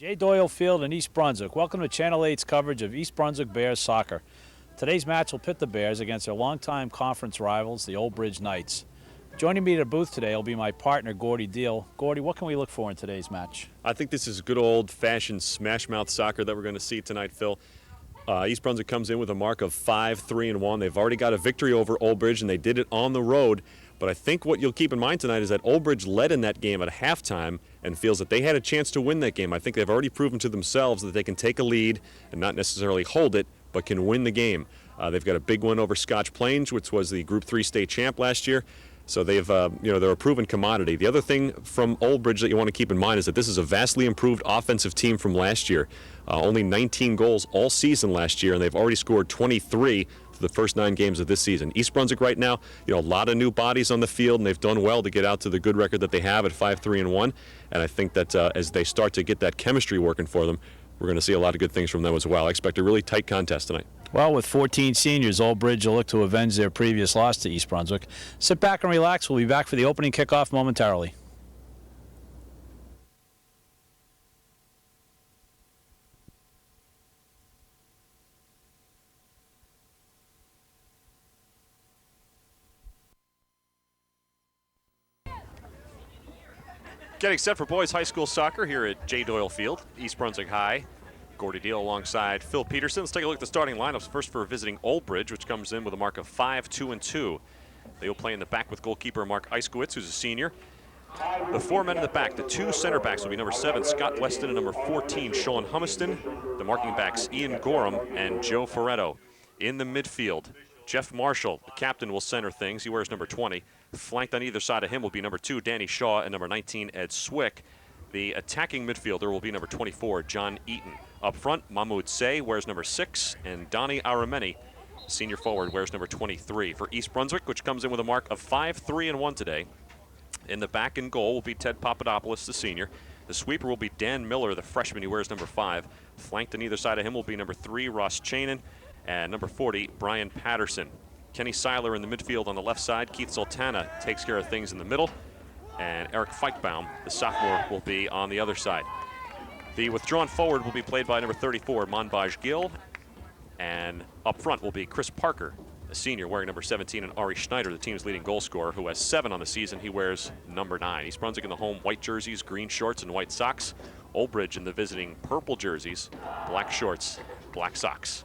J. Doyle Field in East Brunswick. Welcome to Channel 8's coverage of East Brunswick Bears soccer. Today's match will pit the Bears against their longtime conference rivals, the Old Bridge Knights. Joining me at the booth today will be my partner, Gordy Deal. Gordy, what can we look for in today's match? I think this is good old-fashioned smash-mouth soccer that we're going to see tonight, Phil. East Brunswick comes in with a mark of 5-3-1. They've already got a victory over Old Bridge, and they did it on the road. But I think what you'll keep in mind tonight is that Old Bridge led in that game at halftime and feels that they had a chance to win that game. I think they've already proven to themselves that they can take a lead and not necessarily hold it, but can win the game. They've got a big win over Scotch Plains, which was the Group 3 state champ last year. So they've, they're a proven commodity. The other thing from Old Bridge that you want to keep in mind is that this is a vastly improved offensive team from last year. Only 19 goals all season last year, and they've already scored 23 for the first 9 games of this season. East Brunswick right now, a lot of new bodies on the field, and they've done well to get out to the good record that they have at 5-3-1. And I think that as they start to get that chemistry working for them, we're going to see a lot of good things from them as well. I expect a really tight contest tonight. Well, with 14 seniors, Old Bridge will look to avenge their previous loss to East Brunswick. Sit back and relax. We'll be back for the opening kickoff momentarily. Getting set for boys high school soccer here at J. Doyle Field, East Brunswick High. Gordy Deal alongside Phil Peterson. Let's take a look at the starting lineups. First for visiting Old Bridge, which comes in with a mark of 5-2-2. They will play in the back with goalkeeper Mark Eiskowitz, who's a senior. The 4 men in the back, the 2 center backs will be number 7, Scott Weston, and number 14, Sean Humiston. The marking backs, Ian Gorham and Joe Ferretto. In the midfield, Jeff Marshall, the captain, will center things. He wears number 20. Flanked on either side of him will be number 2, Danny Shaw, and number 19, Ed Swick. The attacking midfielder will be number 24, John Eaton. Up front, Mahmoud Say wears number 6, and Donnie Arameni, senior forward, wears number 23. For East Brunswick, which comes in with a mark of 5-3-1 today. In the back and goal will be Ted Papadopoulos, the senior. The sweeper will be Dan Miller, the freshman. He wears number 5. Flanked on either side of him will be number 3, Ross Chanin, and number 40, Brian Patterson. Kenny Seiler in the midfield on the left side. Keith Sultana takes care of things in the middle. And Eric Feichbaum, the sophomore, will be on the other side. The withdrawn forward will be played by number 34, Monbaj Gill. And up front will be Chris Parker, a senior, wearing number 17, and Ari Schneider, the team's leading goal scorer, who has 7 on the season. He wears number 9. East Brunswick in the home white jerseys, green shorts, and white socks. Old Bridge in the visiting purple jerseys, black shorts, black socks.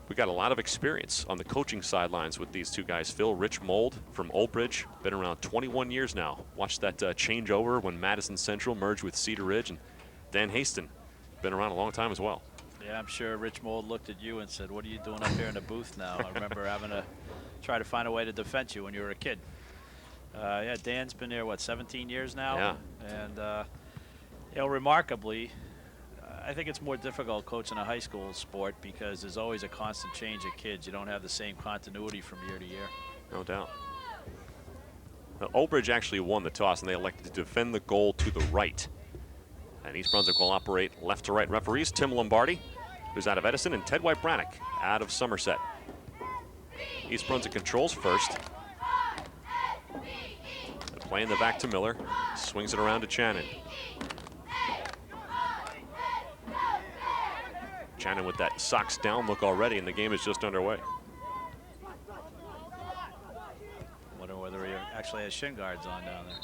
We got a lot of experience on the coaching sidelines with these two guys. Phil, Rich Mold from Old Bridge, been around 21 years now. Watched that changeover when Madison Central merged with Cedar Ridge, and Dan Haston, been around a long time as well. Yeah, I'm sure Rich Mold looked at you and said, "What are you doing up here in the booth now?" I remember having to try to find a way to defend you when you were a kid. Yeah, Dan's been there, what, 17 years now? Yeah. And, remarkably, I think it's more difficult coaching a high school sport because there's always a constant change of kids. You don't have the same continuity from year to year. No doubt. Now, Old Bridge actually won the toss, and they elected to defend the goal to the right. And East Brunswick will operate left to right. Referees, Tim Lombardi, who's out of Edison, and Ted White-Brannock out of Somerset. East Brunswick controls first. They play in the back to Miller. Swings it around to Channon. Channon with that socks down look already, and the game is just underway. Wonder whether he actually has shin guards on down there.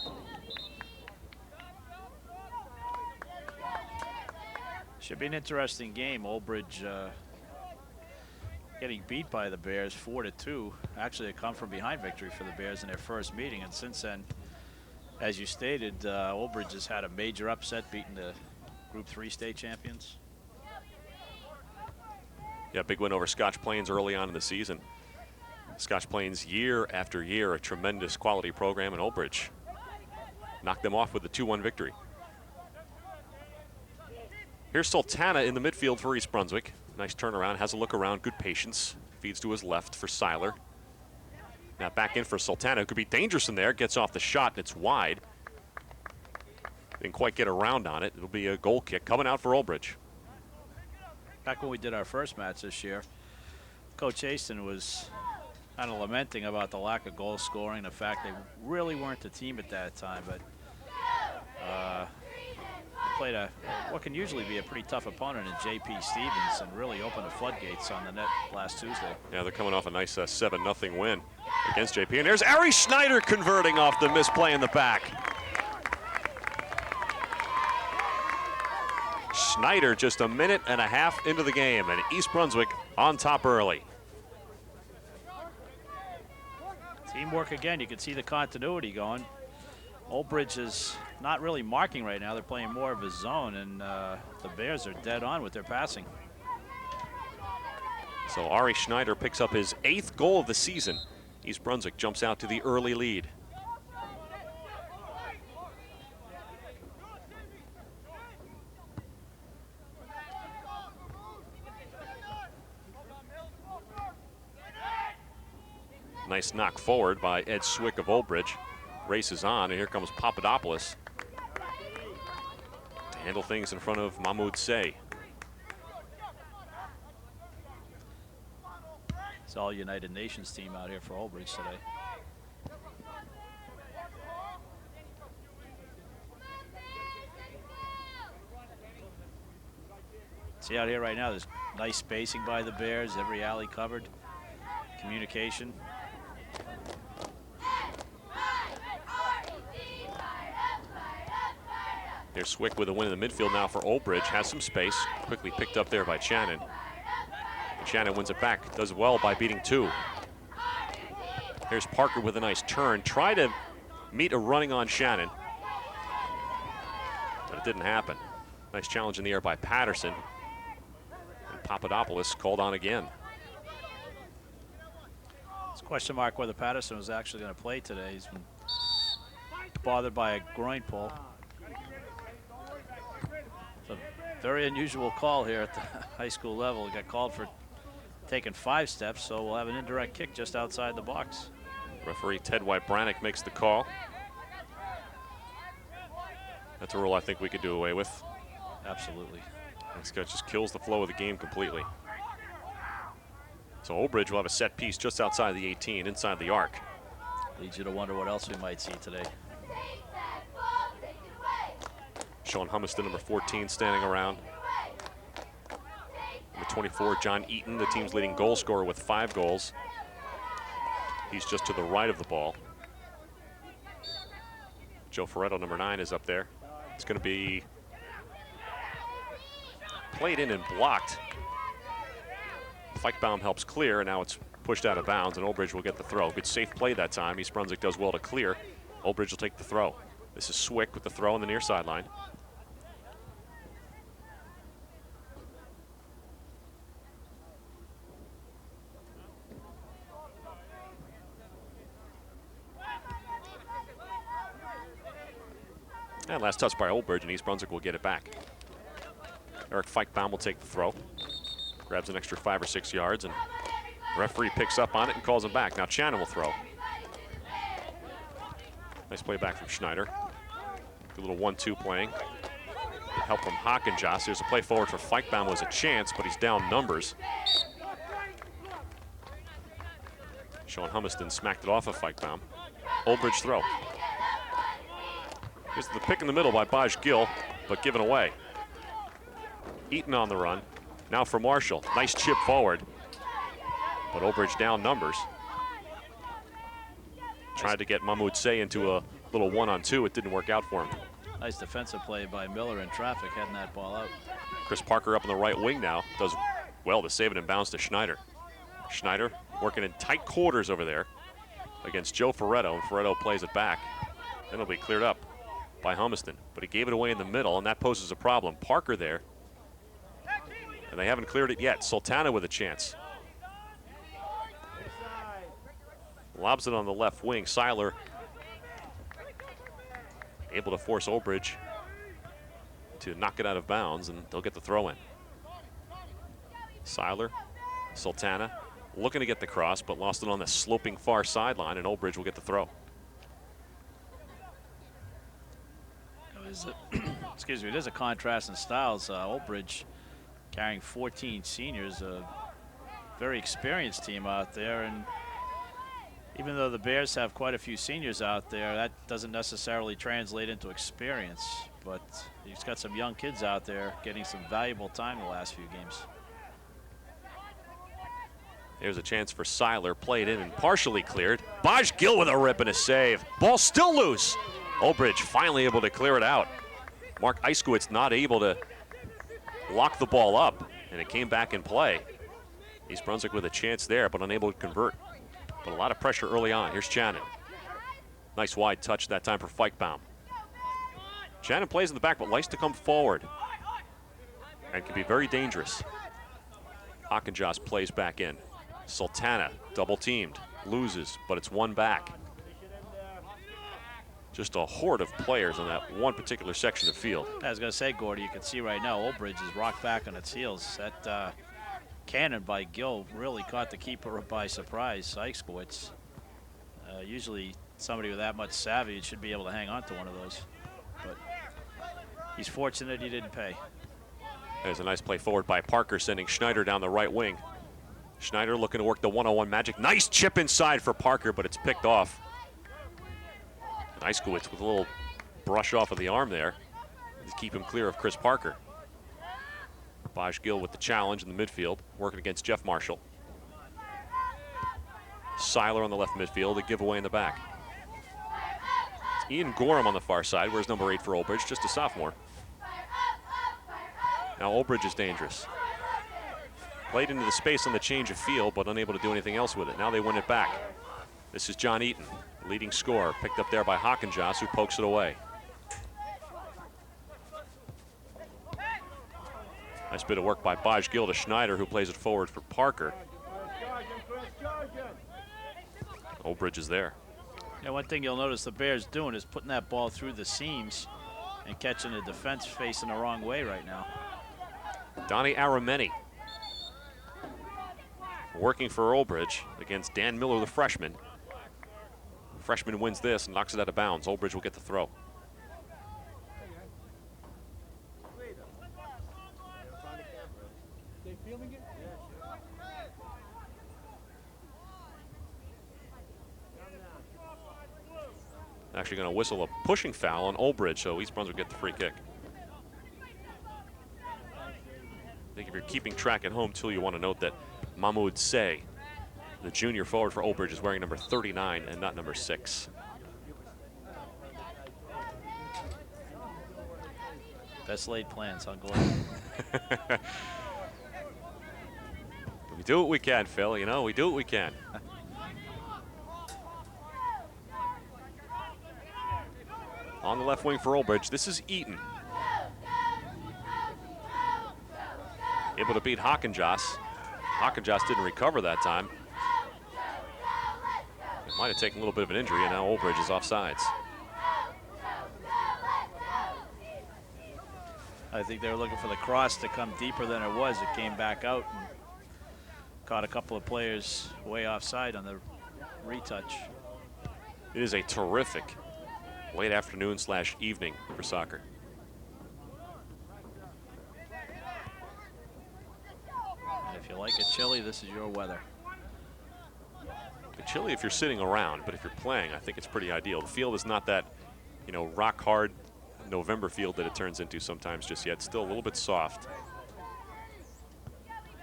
Should be an interesting game. Old Bridge getting beat by the Bears 4-2. Actually, a come from behind victory for the Bears in their first meeting, and since then, as you stated, Old Bridge has had a major upset, beating the Group 3 state champions. Yeah, big win over Scotch Plains early on in the season. Scotch Plains, year after year, a tremendous quality program, in Old Bridge knocked them off with a 2-1 victory. Here's Sultana in the midfield for East Brunswick. Nice turnaround, has a look around, good patience. Feeds to his left for Seiler. Now back in for Sultana. It could be dangerous in there, gets off the shot, and it's wide. Didn't quite get around on it. It'll be a goal kick coming out for Old Bridge. Back when we did our first match this year, Coach Haston was kind of lamenting about the lack of goal scoring, the fact they really weren't the team at that time. But played what can usually be a pretty tough opponent in J.P. Stevens and really opened the floodgates on the net last Tuesday. Yeah, they're coming off a nice 7-0 win against J.P. And there's Ari Schneider converting off the misplay in the back. Schneider just a minute and a half into the game, and East Brunswick on top early. Teamwork again. You can see the continuity going. Old Bridge is not really marking right now. They're playing more of a zone, and the Bears are dead on with their passing. So Ari Schneider picks up his 8th goal of the season. East Brunswick jumps out to the early lead. Nice knock forward by Ed Swick of Old Bridge. Races on, and here comes Papadopoulos to handle things in front of Mahmoud Say. It's all United Nations team out here for Old Bridge today. See out here right now, there's nice spacing by the Bears, every alley covered, communication. Here's Swick with a win in the midfield now for Old Bridge. Has some space. Quickly picked up there by Shannon. And Shannon wins it back. Does well by beating 2. Here's Parker with a nice turn. Try to meet a running on Shannon. But it didn't happen. Nice challenge in the air by Peterson. And Papadopoulos called on again. It's a question mark whether Peterson was actually going to play today. He's been bothered by a groin pull. Very unusual call here at the high school level. He got called for taking 5 steps, so we'll have an indirect kick just outside the box. Referee Ted White-Brannick makes the call. That's a rule I think we could do away with. Absolutely. This guy just kills the flow of the game completely. So Old Bridge will have a set piece just outside the 18, inside the arc. Leads you to wonder what else we might see today. Sean Humiston, number 14, standing around. Number 24, John Eaton, the team's leading goal scorer with 5 goals. He's just to the right of the ball. Joe Ferretto, number 9, is up there. It's going to be played in and blocked. Feichbaum helps clear, and now it's pushed out of bounds, and Old Bridge will get the throw. Good safe play that time. East Brunswick does well to clear. Old Bridge will take the throw. This is Swick with the throw on the near sideline. And last touch by Old Bridge, and East Brunswick will get it back. Eric Feichbaum will take the throw. Grabs an extra 5 or 6 yards, and referee picks up on it and calls him back. Now Shannon will throw. Nice play back from Schneider. Good little 1-2 playing. Good help from Hockenjoss. There's a play forward for Feichbaum. Was a chance, but he's down numbers. Sean Humiston smacked it off of Feichbaum. Old Bridge throw. Here's the pick in the middle by Baj Gill, but given away. Eaton on the run. Now for Marshall. Nice chip forward. But Old Bridge down numbers. Tried to get Mahmoud Say into a little 1-on-2. It didn't work out for him. Nice defensive play by Miller in traffic, heading that ball out. Chris Parker up on the right wing now. Does well to save it and bounce to Schneider. Schneider working in tight quarters over there against Joe Ferretto, and Ferretto plays it back. Then it'll be cleared up by Humiston, but he gave it away in the middle, and that poses a problem. Parker there, and they haven't cleared it yet. Sultana with a chance. Lobs it on the left wing. Seiler able to force Old Bridge to knock it out of bounds, and they'll get the throw in. Seiler, Sultana looking to get the cross, but lost it on the sloping far sideline, and Old Bridge will get the throw. Excuse me, it is a contrast in styles. Old Bridge carrying 14 seniors, a very experienced team out there, and Even though the Bears have quite a few seniors out there, that doesn't necessarily translate into experience. But he's got some young kids out there getting some valuable time the last few games. Here's a chance for Seiler, played in and partially cleared. Baj Gill with a rip and a save. Ball still loose. Old Bridge finally able to clear it out. Mark Eiskowitz not able to lock the ball up, and it came back in play. East Brunswick with a chance there, but unable to convert. But a lot of pressure early on. Here's Shannon. Nice wide touch that time for Feichbaum. Shannon plays in the back, but likes to come forward and can be very dangerous. Hockenjoss plays back in. Sultana double teamed, loses, but it's one back. Just a horde of players in that one particular section of field. I was going to say, Gordy, you can see right now Old Bridge is rocked back on its heels. That cannon by Gill really caught the keeper by surprise, Eiskowitz. Usually somebody with that much savvy should be able to hang on to one of those. But he's fortunate he didn't pay. There's a nice play forward by Parker, sending Schneider down the right wing. Schneider looking to work the one-on-one magic. Nice chip inside for Parker, but it's picked off. Eiskowitz with a little brush off of the arm there to keep him clear of Chris Parker. Baj Gill with the challenge in the midfield, working against Jeff Marshall. Seiler on the left midfield, a giveaway in the back. It's Ian Gorham on the far side, where's number 8 for Old Bridge, just a sophomore. Now Old Bridge is dangerous. Played into the space on the change of field, but unable to do anything else with it. Now they win it back. This is John Eaton, leading scorer, picked up there by Hockenjoss, who pokes it away. Nice bit of work by Baj Gill to Schneider, who plays it forward for Parker. Old Bridge is there. Yeah, one thing you'll notice the Bears doing is putting that ball through the seams and catching the defense facing the wrong way right now. Donnie Arameni working for Old Bridge against Dan Miller, the freshman. Freshman wins this and knocks it out of bounds. Old Bridge will get the throw. Actually going to whistle a pushing foul on Old Bridge, so East Brunswick get the free kick. I think if you're keeping track at home, too, you want to note that Mahmoud Say, the junior forward for Old Bridge, is wearing number 39 and not number 6. Best laid plans on Gordon. We do what we can, Phil. You know, we do what we can. On the left wing for Old Bridge, this is Eaton. Able to beat Hockenjoss. Hockenjoss didn't recover that time. It might have taken a little bit of an injury, and now Old Bridge is offsides. I think they were looking for the cross to come deeper than it was. It came back out and caught a couple of players way offside on the retouch. It is a terrific late afternoon / evening for soccer. And if you like it chilly, this is your weather. It's chilly if you're sitting around, but if you're playing, I think it's pretty ideal. The field is not that, you know, rock hard November field that it turns into sometimes just yet. Still a little bit soft.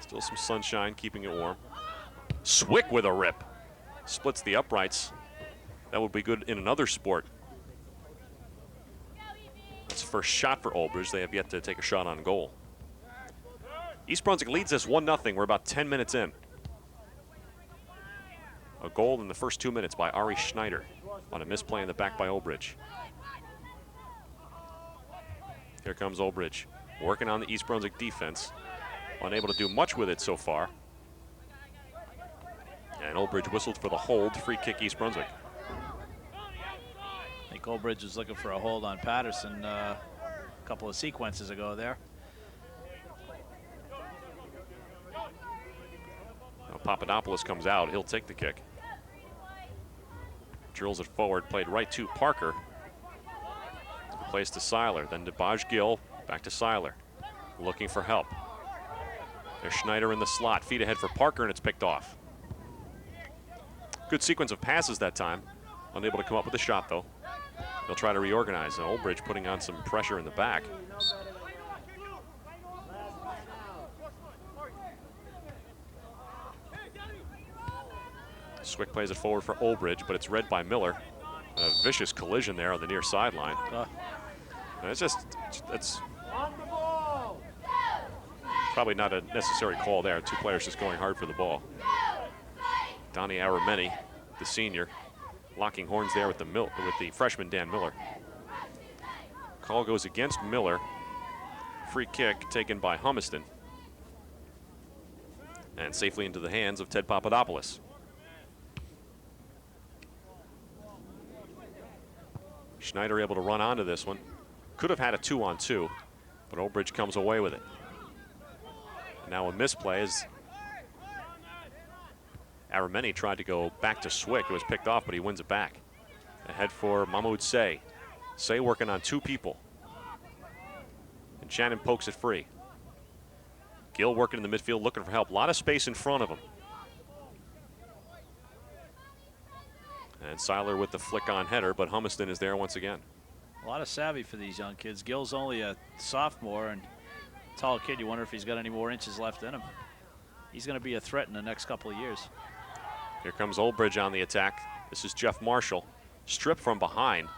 Still some sunshine keeping it warm. Swick with a rip. Splits the uprights. That would be good in another sport. That's the first shot for Old Bridge. They have yet to take a shot on goal. East Brunswick leads us 1-0. We're about 10 minutes in. A goal in the first 2 minutes by Ari Schneider on a misplay in the back by Old Bridge. Here comes Old Bridge, working on the East Brunswick defense. Unable to do much with it so far. And Old Bridge whistled for the hold. Free kick East Brunswick. I think Old Bridge was looking for a hold on Peterson a couple of sequences ago there. Now Papadopoulos comes out. He'll take the kick. Drills it forward, played right to Parker. Plays to Seiler, then to Baj Gill, back to Seiler. Looking for help. There's Schneider in the slot, feet ahead for Parker, and it's picked off. Good sequence of passes that time. Unable to come up with a shot, though. They'll try to reorganize. And Old Bridge putting on some pressure in the back. Swick plays it forward for Old Bridge, but it's read by Miller. A vicious collision there on the near sideline. And it's probably not a necessary call there. Two players just going hard for the ball. Donnie Arameni, the senior, locking horns there with the freshman Dan Miller. Call goes against Miller. Free kick taken by Humiston. And safely into the hands of Ted Papadopoulos. Schneider able to run onto this one. Could have had a 2-on-2, but Old Bridge comes away with it. Now a misplay as Arameni tried to go back to Swick. It was picked off, but he wins it back. Ahead for Mahmoud Say. Say working on two people. And Shannon pokes it free. Gill working in the midfield, looking for help. A lot of space in front of him. And Seiler with the flick-on header, but Humiston is there once again. A lot of savvy for these young kids. Gill's only a sophomore and tall kid. You wonder if he's got any more inches left in him. He's going to be a threat in the next couple of years. Here comes Old Bridge on the attack. This is Jeff Marshall. Stripped from behind.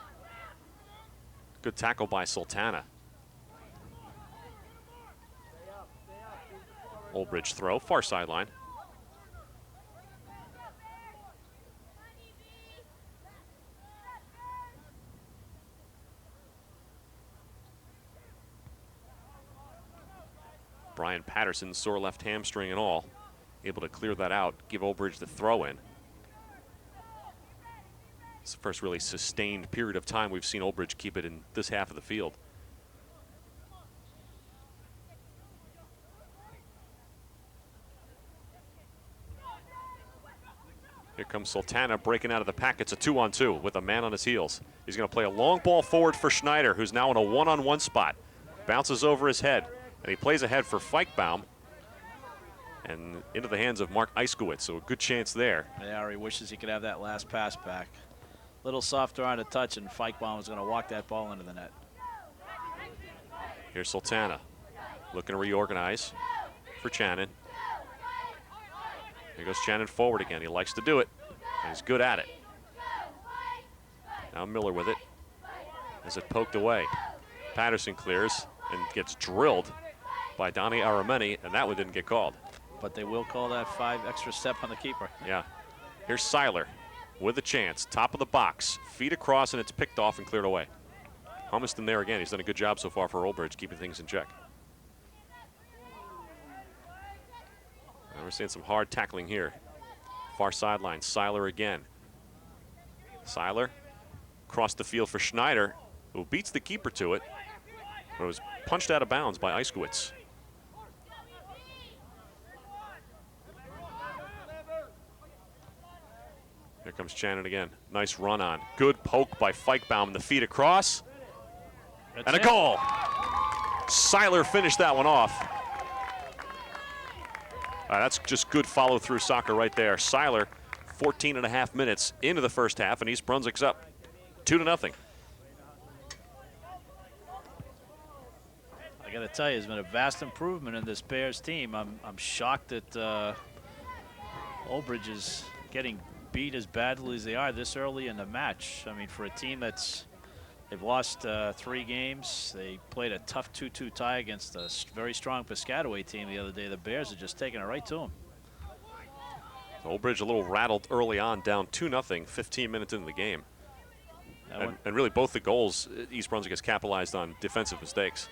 Good tackle by Sultana. Old Bridge throw, far sideline. Brian Patterson, sore left hamstring and all, able to clear that out, give Old Bridge the throw in. It's the first really sustained period of time we've seen Old Bridge keep it in this half of the field. Here comes Sultana breaking out of the pack. It's a 2-on-2 with a man on his heels. He's going to play a long ball forward for Schneider, who's now in a 1-on-1 spot. Bounces over his head. And he plays ahead for Feichbaum and into the hands of Mark Eiskowitz, so a good chance there. Yeah, he wishes he could have that last pass back. Little softer on the touch, and Feichbaum was going to walk that ball into the net. Here's Sultana looking to reorganize for Channon. Here goes Channon forward again. He likes to do it, and he's good at it. Now Miller with it as it poked away. Patterson clears and gets drilled by Donnie Arameni, and that one didn't get called. But they will call that 5 extra step on the keeper. Yeah. Here's Seiler with a chance. Top of the box. Feet across, and it's picked off and cleared away. Humiston there again. He's done a good job so far for Old Bridge, keeping things in check. And we're seeing some hard tackling here. Far sideline. Seiler again. Seiler across the field for Schneider, who beats the keeper to it. But it was punched out of bounds by Eiskowitz. Here comes Channon again. Nice run on. Good poke by Feichbaum. The feet across. And a goal. Seiler finished that one off. That's just good follow-through soccer right there. Seiler, 14.5 minutes into the first half, and East Brunswick's up 2-0. I got to tell you, there's been a vast improvement in this Bears team. I'm shocked that Old Bridge is getting beat as badly as they are this early in the match. I mean, for a team they've lost 3 games. They played a tough 2-2 tie against a very strong Piscataway team the other day. The Bears are just taking it right to them. Old Bridge a little rattled early on, down 2-0, 15 minutes into the game. And really both the goals, East Brunswick has capitalized on defensive mistakes.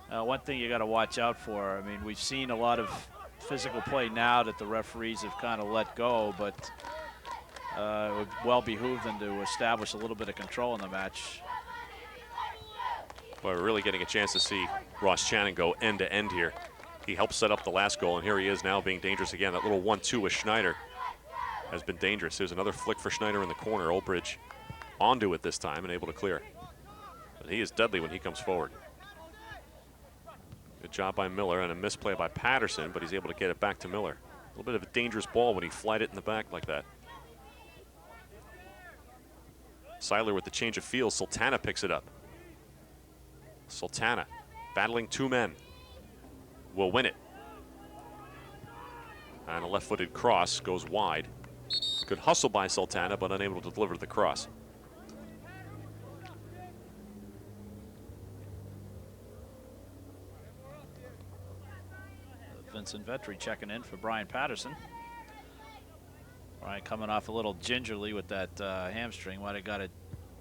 One thing you got to watch out for, I mean, we've seen a lot of physical play now that the referees have kind of let go, but it would well behoove them to establish a little bit of control in the match. Well, we're really getting a chance to see Ross Channon go end to end here. He helped set up the last goal, and here he is now being dangerous again. That little 1-2 with Schneider has been dangerous. There's another flick for Schneider in the corner. Old Bridge onto it this time and able to clear. But he is deadly when he comes forward. Good job by Miller and a misplay by Patterson, but he's able to get it back to Miller. little bit of a dangerous ball when he flied it in the back like that. Seiler with the change of field. Sultana picks it up. Sultana battling two men. Will win it. And a left-footed cross goes wide. Good hustle by Sultana, but unable to deliver the cross. Vincent Vetri checking in for Brian Peterson. Brian coming off a little gingerly with that hamstring. Might have got it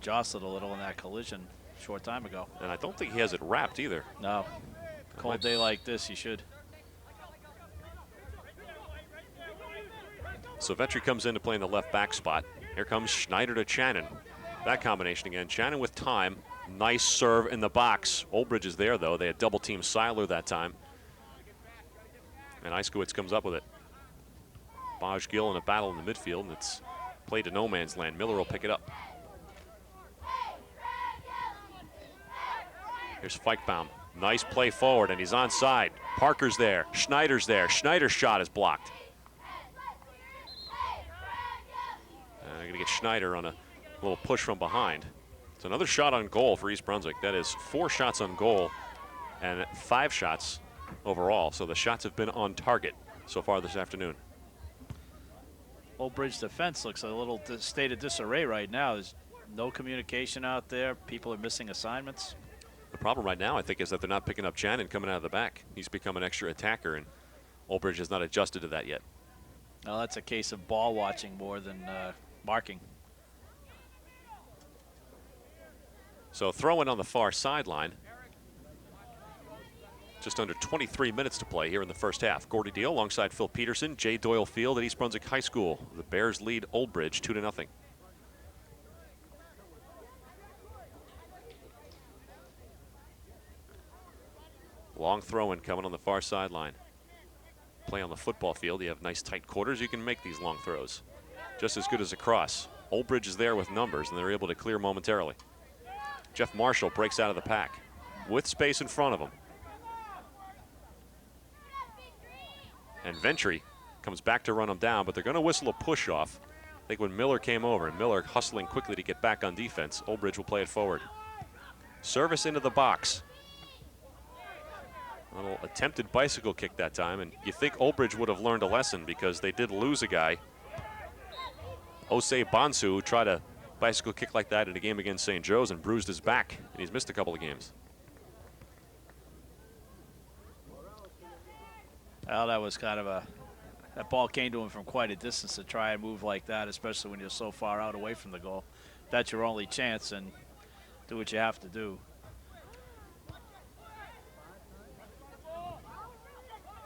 jostled a little in that collision a short time ago. And I don't think he has it wrapped either. No. Cold day like this, he should. So Vetri comes in to play in the left back spot. Here comes Schneider to Channon. That combination again. Channon with time. Nice serve in the box. Oldbridge is there, though. They had double team Seiler that time. And Eiskowitz comes up with it. Baj Gill in a battle in the midfield, and it's played to no man's land. Miller will pick it up. Here's Feichbaum. Nice play forward, and he's onside. Parker's there. Schneider's there. Schneider's shot is blocked. Going to get Schneider on a little push from behind. It's another shot on goal for East Brunswick. That is 4 shots on goal and 5 shots overall. So the shots have been on target so far this afternoon. Old Bridge defense looks a little state of disarray right now. There's no communication out there. People are missing assignments. The problem right now, I think, is that they're not picking up Channon coming out of the back. He's become an extra attacker, and Old Bridge has not adjusted to that yet. Well, that's a case of ball watching more than marking. So throw in on the far sideline. Just under 23 minutes to play here in the first half. Gordy Deal alongside Phil Peterson, J. Doyle Field at East Brunswick High School. The Bears lead Old Bridge 2-0. Long throw in coming on the far sideline. Play on the football field. You have nice tight quarters. You can make these long throws. Just as good as a cross. Old Bridge is there with numbers, and they're able to clear momentarily. Jeff Marshall breaks out of the pack with space in front of him. And Ventry comes back to run him down, but they're going to whistle a push off. I think when Miller came over, and Miller hustling quickly to get back on defense, Old Bridge will play it forward. Service into the box. A little attempted bicycle kick that time, and you think Old Bridge would have learned a lesson because they did lose a guy. Osei Bonsu, who tried a bicycle kick like that in a game against St. Joe's and bruised his back, and he's missed a couple of games. Well, that was kind of that ball came to him from quite a distance to try and move like that, especially when you're so far out away from the goal. That's your only chance, and do what you have to do.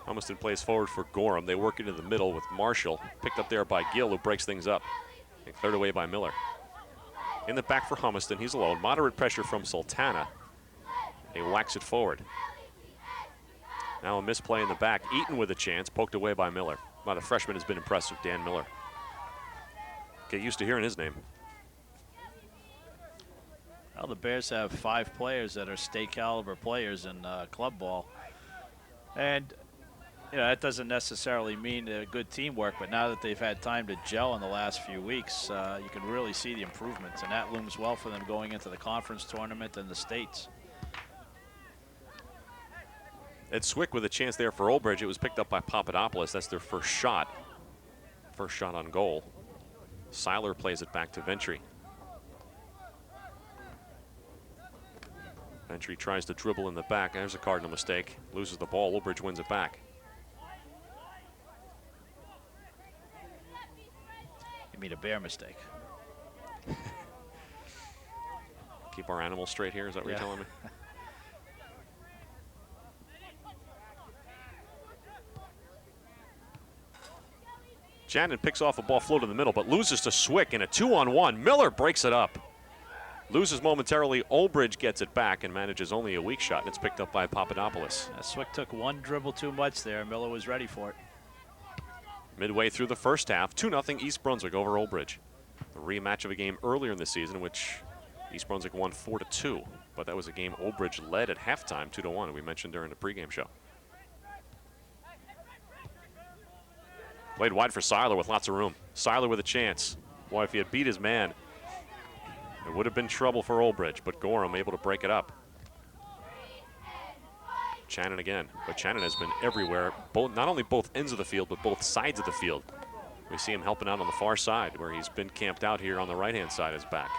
Humiston plays forward for Gorham. They work into the middle with Marshall. Picked up there by Gill, who breaks things up. Cleared away by Miller. In the back for Humiston. He's alone. Moderate pressure from Sultana. He whacks it forward. Now a misplay in the back. Eaton with a chance. Poked away by Miller. Well, the freshman has been impressive, Dan Miller. Get used to hearing his name. Well, the Bears have 5 players that are state caliber players in club ball. And you know, that doesn't necessarily mean good teamwork, but now that they've had time to gel in the last few weeks, you can really see the improvements, and that looms well for them going into the conference tournament and the states. Ed Swick with a chance there for Old Bridge. It was picked up by Papadopoulos. That's their first shot. First shot on goal. Seiler plays it back to Ventry. Ventry tries to dribble in the back. There's a cardinal mistake. Loses the ball. Old Bridge wins it back. You mean a Bear mistake? Keep our animals straight here, is that what you're telling me? Shannon picks off a ball float in the middle, but loses to Swick in a 2-on-1. Miller breaks it up. Loses momentarily. Old Bridge gets it back and manages only a weak shot, and it's picked up by Papadopoulos. Swick took one dribble too much there. Miller was ready for it. Midway through the first half, 2-0 East Brunswick over Old Bridge. A rematch of a game earlier in the season in which East Brunswick won 4-2, but that was a game Old Bridge led at halftime 2-1, we mentioned during the pregame show. Played wide for Seiler with lots of room. Seiler with a chance. Boy, if he had beat his man, it would have been trouble for Old Bridge, but Gorham able to break it up. Channon again, but Channon has been everywhere, not only both ends of the field, but both sides of the field. We see him helping out on the far side, where he's been camped out here on the right-hand side of his back.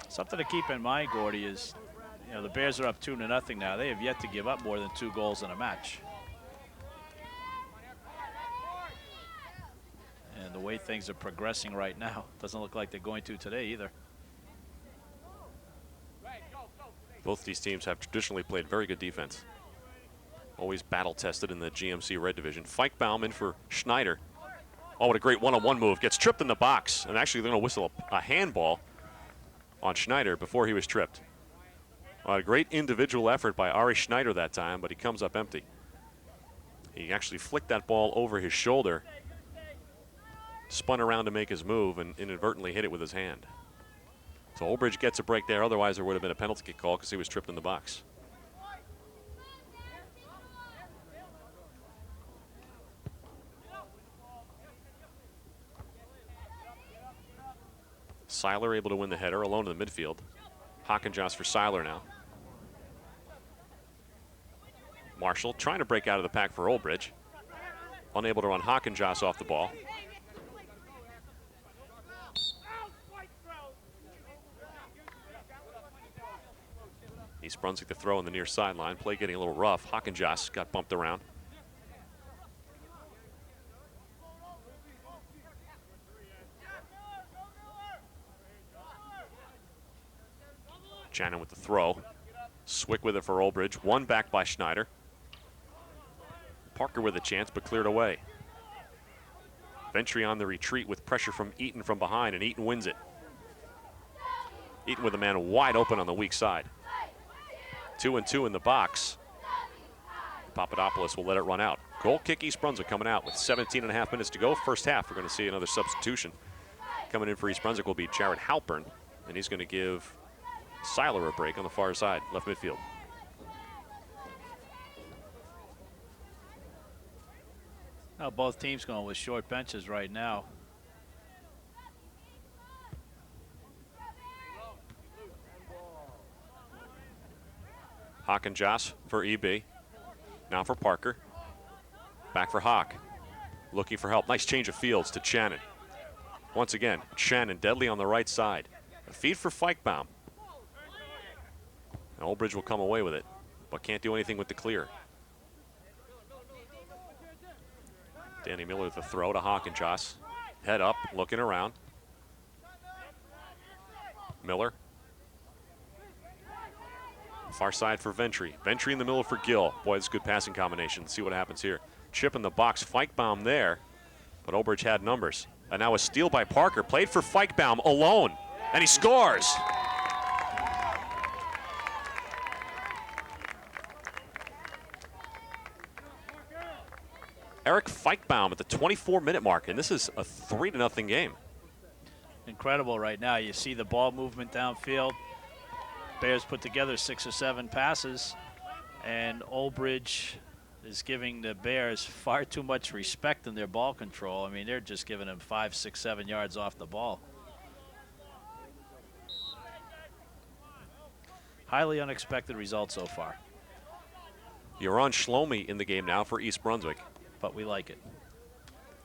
Something to keep in mind, Gordy, is the Bears are up 2-0 now. They have yet to give up more than 2 goals in a match. And the way things are progressing right now, doesn't look like they're going to today either. Both these teams have traditionally played very good defense. Always battle-tested in the GMC Red Division. Feichbaum in for Schneider. Oh, what a great one-on-one move. Gets tripped in the box. And actually, they're going to whistle a handball on Schneider before he was tripped. A great individual effort by Ari Schneider that time, but he comes up empty. He actually flicked that ball over his shoulder, spun around to make his move, and inadvertently hit it with his hand. So Old Bridge gets a break there. Otherwise, there would have been a penalty kick call because he was tripped in the box. Seiler able to win the header, alone in the midfield. Hockenjoss for Seiler now. Marshall trying to break out of the pack for Old Bridge. Unable to run Hockenjoss off the ball. East Brunswick the throw on the near sideline. Play getting a little rough. Hockenjoss got bumped around. Channon with the throw. Swick with it for Old Bridge. One back by Schneider. Parker with a chance, but cleared away. Ventry on the retreat with pressure from Eaton from behind, and Eaton wins it. Eaton with a man wide open on the weak side. 2-2 in the box. Papadopoulos will let it run out. Goal kick East Brunswick coming out with 17.5 minutes to go. First half, we're going to see another substitution. Coming in for East Brunswick will be Jared Halpern, and he's going to give Seiler a break on the far side, left midfield. Now both teams going with short benches right now. Hockenjoss for EB. Now for Parker. Back for Hawk. Looking for help. Nice change of fields to Channon. Once again, Channon deadly on the right side. A feed for Feichbaum. And Old Bridge will come away with it, but can't do anything with the clear. Danny Miller with the throw to Hockenjoss. Head up, looking around. Miller. Far side for Ventry. Ventry in the middle for Gill. Boy, that's a good passing combination. Let's see what happens here. Chip in the box. Feichbaum there, but Old Bridge had numbers. And now a steal by Parker. Played for Feichbaum alone, and he scores. Eric Feichbaum at the 24-minute mark, and this is a 3-0 game. Incredible right now. You see the ball movement downfield. Bears put together 6 or 7 passes, and Old Bridge is giving the Bears far too much respect in their ball control. I mean, they're just giving them 5, 6, 7 yards off the ball. Highly unexpected result so far. You're on Shlomi in the game now for East Brunswick. But we like it.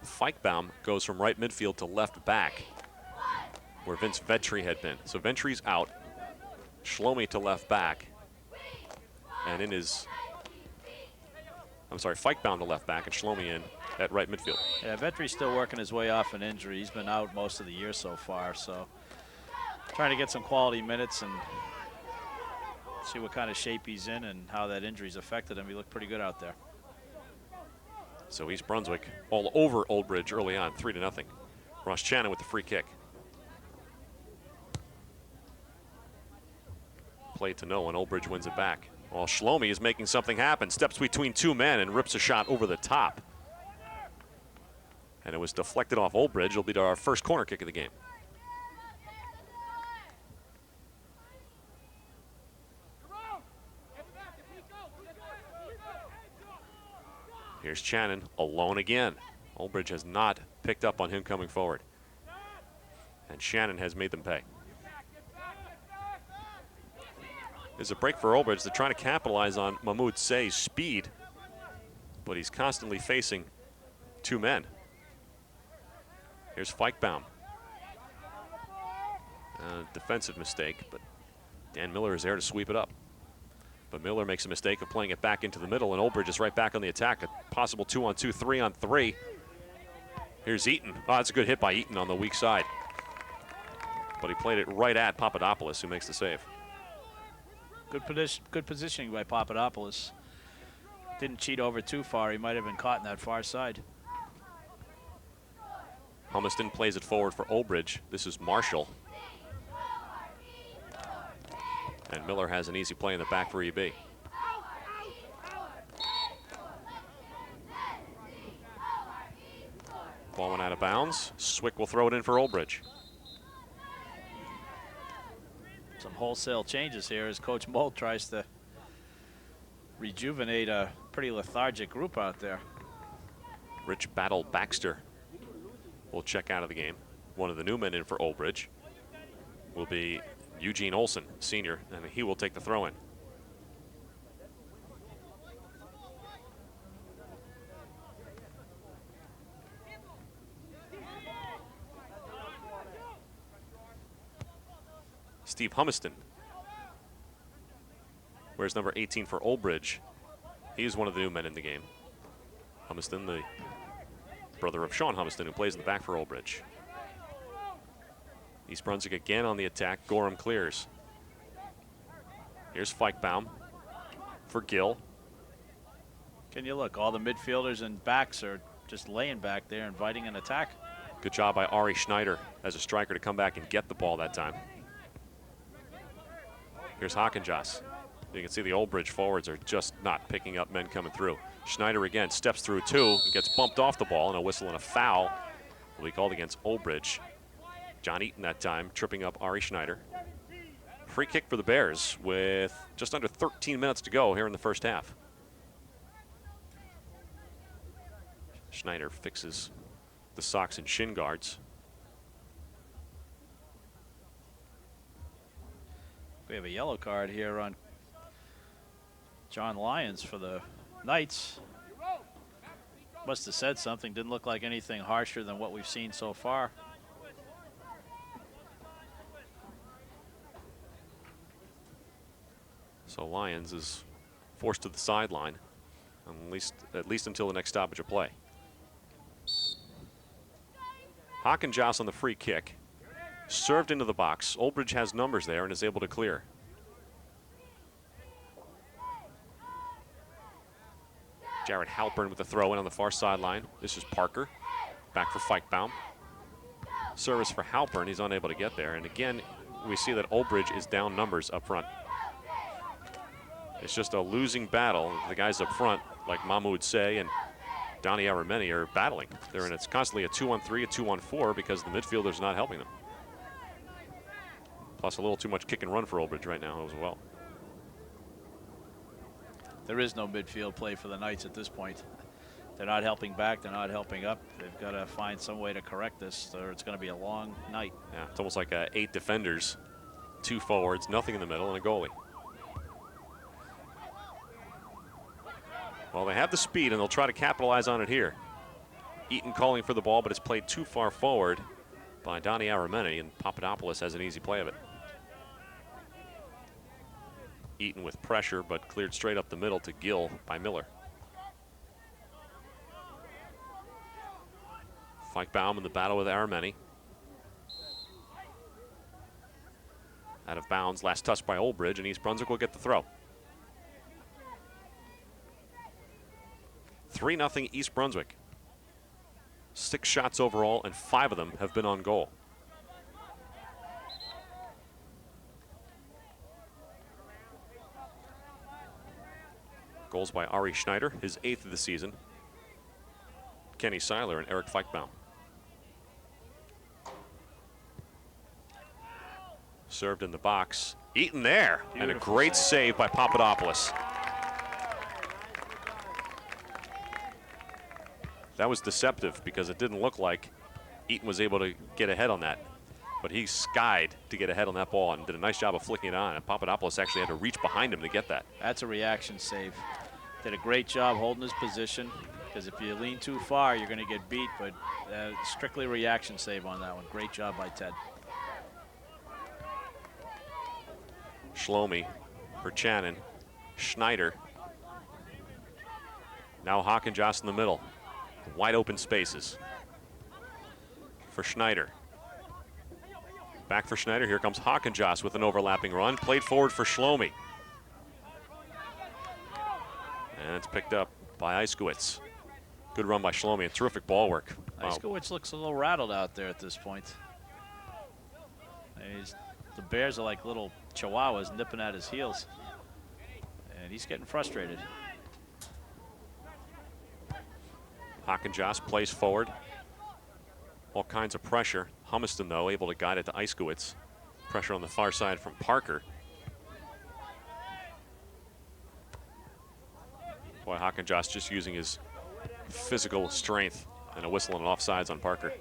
Feichbaum goes from right midfield to left back, where Vince Ventry had been. So Ventry's out. Shlomi to left back. And in his, Feichbaum to left back and Shlomi in at right midfield. Yeah, Ventry's still working his way off an injury. He's been out most of the year so far, so trying to get some quality minutes and see what kind of shape he's in and how that injury's affected him. He looked pretty good out there. So East Brunswick all over Old Bridge early on, 3-0. Ross Channon with the free kick. Played to no one, Old Bridge wins it back. While Shlomi is making something happen, steps between 2 men and rips a shot over the top. And it was deflected off Old Bridge. It'll be our first corner kick of the game. Here's Channon alone again Old Bridge has not picked up on him coming forward. And Shannon has made them pay. There's a break for Old Bridge. They're trying to capitalize on Mahmoud Say's speed, but he's constantly facing two men. Here's Feichbaum. Defensive mistake, but Dan Miller is there to sweep it up. But Miller makes a mistake of playing it back into the middle, and Old Bridge is right back on the attack. A possible 2-on-2, 3-on-3. Here's Eaton. Oh, that's a good hit by Eaton on the weak side. But he played it right at Papadopoulos, who makes the save. Good positioning by Papadopoulos. Didn't cheat over too far. He might have been caught in that far side. Humiston plays it forward for Old Bridge. This is Marshall. And Miller has an easy play in the back for EB. Ball went out of bounds. Swick will throw it in for Old Bridge. Some wholesale changes here as Coach Mold tries to rejuvenate a pretty lethargic group out there. Rich Battle Baxter will check out of the game. One of the new men in for Old Bridge will be Eugene Olson, senior, and he will take the throw in. Steve Humiston wears number 18 for Old Bridge. He's one of the new men in the game. Humiston, the brother of Sean Humiston, who plays in the back for Old Bridge. East Brunswick again on the attack. Gorham clears. Here's Feichbaum for Gill. Can you look? All the midfielders and backs are just laying back there, inviting an attack. Good job by Ari Schneider as a striker to come back and get the ball that time. Here's Hockenjoss. You can see the Old Bridge forwards are just not picking up men coming through. Schneider again steps through two and gets bumped off the ball, and a whistle and a foul will be called against Old Bridge. John Eaton that time tripping up Ari Schneider. Free kick for the Bears with just under 13 minutes to go here in the first half. Schneider fixes the socks and shin guards. We have a yellow card here on John Lyons for the Knights. Must have said something. Didn't look like anything harsher than what we've seen so far. So Lyons is forced to the sideline, at least until the next stoppage of play. Hockenjoss on the free kick. Served into the box. Old Bridge has numbers there and is able to clear. Jared Halpern with the throw in on the far sideline. This is Parker. Back for Feichbaum. Service for Halpern. He's unable to get there. And again, we see that Old Bridge is down numbers up front. It's just a losing battle. The guys up front, like Mahmoud Say and Donnie Arameni, are battling. It's constantly a 2-on-3, a 2-on-4 because the midfielder's not helping them. Plus a little too much kick and run for Old Bridge right now as well. There is no midfield play for the Knights at this point. They're not helping back, they're not helping up. They've got to find some way to correct this, or it's going to be a long night. Yeah, it's almost like 8 defenders, 2 forwards, nothing in the middle, and a goalie. Well, they have the speed, and they'll try to capitalize on it here. Eaton calling for the ball, but it's played too far forward by Donnie Arameni, and Papadopoulos has an easy play of it. Eaton with pressure, but cleared straight up the middle to Gill by Miller. Feichbaum in the battle with Arameni. Out of bounds, last touch by Old Bridge, and East Brunswick will get the throw. 3-0 East Brunswick. 6 shots overall, and 5 of them have been on goal. Goals by Ari Schneider, his 8th of the season. Kenny Seiler and Eric Feichbaum. Served in the box. Eaton there. Beautiful. And a great save by Papadopoulos. That was deceptive because it didn't look like Eaton was able to get ahead on that. But he skied to get ahead on that ball and did a nice job of flicking it on. And Papadopoulos actually had to reach behind him to get that. That's a reaction save. Did a great job holding his position, because if you lean too far, you're going to get beat. But strictly reaction save on that one. Great job by Ted. Shlomi for Channon. Schneider. Now Hockenjoss in the middle. Wide open spaces for Schneider. Back for Schneider. Here comes Hockenjoss with an overlapping run. Played forward for Shlomi. And it's picked up by Eiskowitz. Good run by Shlomi and terrific ball work. Wow. Eiskowitz looks a little rattled out there at this point. The Bears are like little chihuahuas nipping at his heels. And he's getting frustrated. Hockenjoss plays forward. All kinds of pressure. Humiston, though, able to guide it to Eiskowitz. Pressure on the far side from Parker. Boy, Hockenjoss just using his physical strength, and a whistle and offsides on Parker.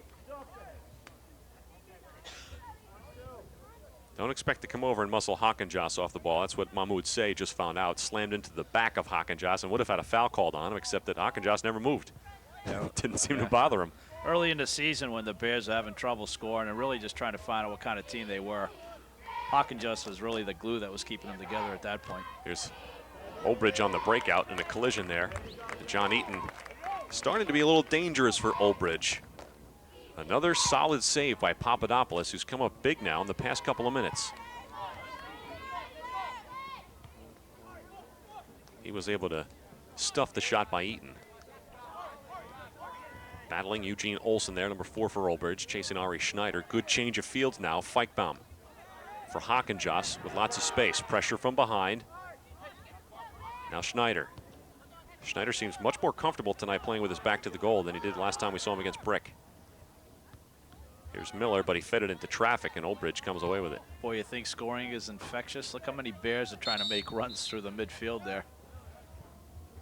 Don't expect to come over and muscle Hockenjoss off the ball. That's what Mahmoud Say just found out. Slammed into the back of Hockenjoss and would have had a foul called on him, except that Hockenjoss never moved. Yeah. Didn't seem to bother him. Early in the season, when the Bears were having trouble scoring and really just trying to find out what kind of team they were, Hockenjoss was really the glue that was keeping them together at that point. Here's Olbridge on the breakout and a collision there. John Eaton starting to be a little dangerous for Olbridge. Another solid save by Papadopoulos, who's come up big now in the past couple of minutes. He was able to stuff the shot by Eaton. Battling Eugene Olsen there, number 4 for Olbridge, chasing Ari Schneider. Good change of fields now. Feichbaum for Hockenjoss with lots of space. Pressure from behind. Now Schneider. Schneider seems much more comfortable tonight playing with his back to the goal than he did last time we saw him against Brick. Here's Miller, but he fed it into traffic, and Olbridge comes away with it. Boy, you think scoring is infectious? Look how many Bears are trying to make runs through the midfield there.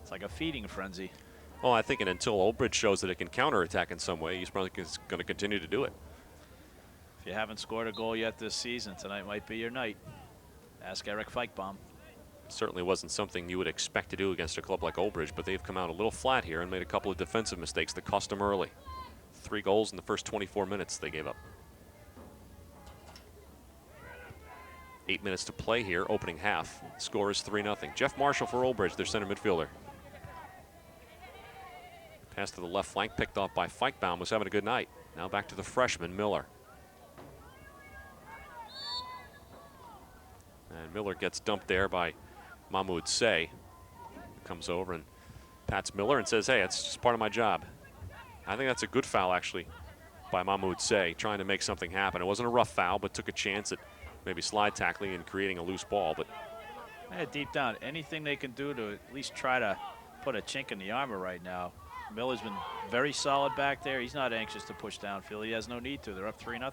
It's like a feeding frenzy. Well, I think until Olbridge shows that it can counterattack in some way, East Brunswick is going to continue to do it. If you haven't scored a goal yet this season, tonight might be your night. Ask Eric Feichbaum. Certainly wasn't something you would expect to do against a club like Olbridge, but they've come out a little flat here and made a couple of defensive mistakes that cost them early. 3 goals in the first 24 minutes they gave up. 8 minutes to play here, opening half. Score is 3-0. Jeff Marshall for Olbridge, their center midfielder. Pass to the left flank, picked off by Feichbaum, was having a good night. Now back to the freshman, Miller. And Miller gets dumped there by Mahmoud Say. Comes over and pats Miller and says, hey, it's just part of my job. I think that's a good foul, actually, by Mahmoud Say, trying to make something happen. It wasn't a rough foul, but took a chance at maybe slide tackling and creating a loose ball. But deep down, anything they can do to at least try to put a chink in the armor right now. Miller's been very solid back there. He's not anxious to push downfield. He has no need to. They're up 3-0.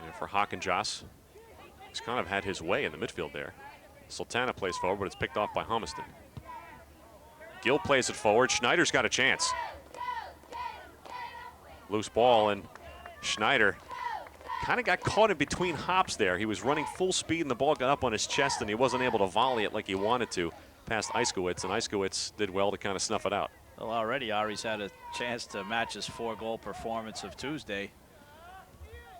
And for Hockenjoss, he's kind of had his way in the midfield there. Sultana plays forward, but it's picked off by Humiston. Gill plays it forward. Schneider's got a chance. Loose ball, and Schneider kind of got caught in between hops there. He was running full speed, and the ball got up on his chest, and he wasn't able to volley it like he wanted to past Eiskowitz, and Eiskowitz did well to kind of snuff it out. Well, already Ari's had a chance to match his 4-goal performance of Tuesday.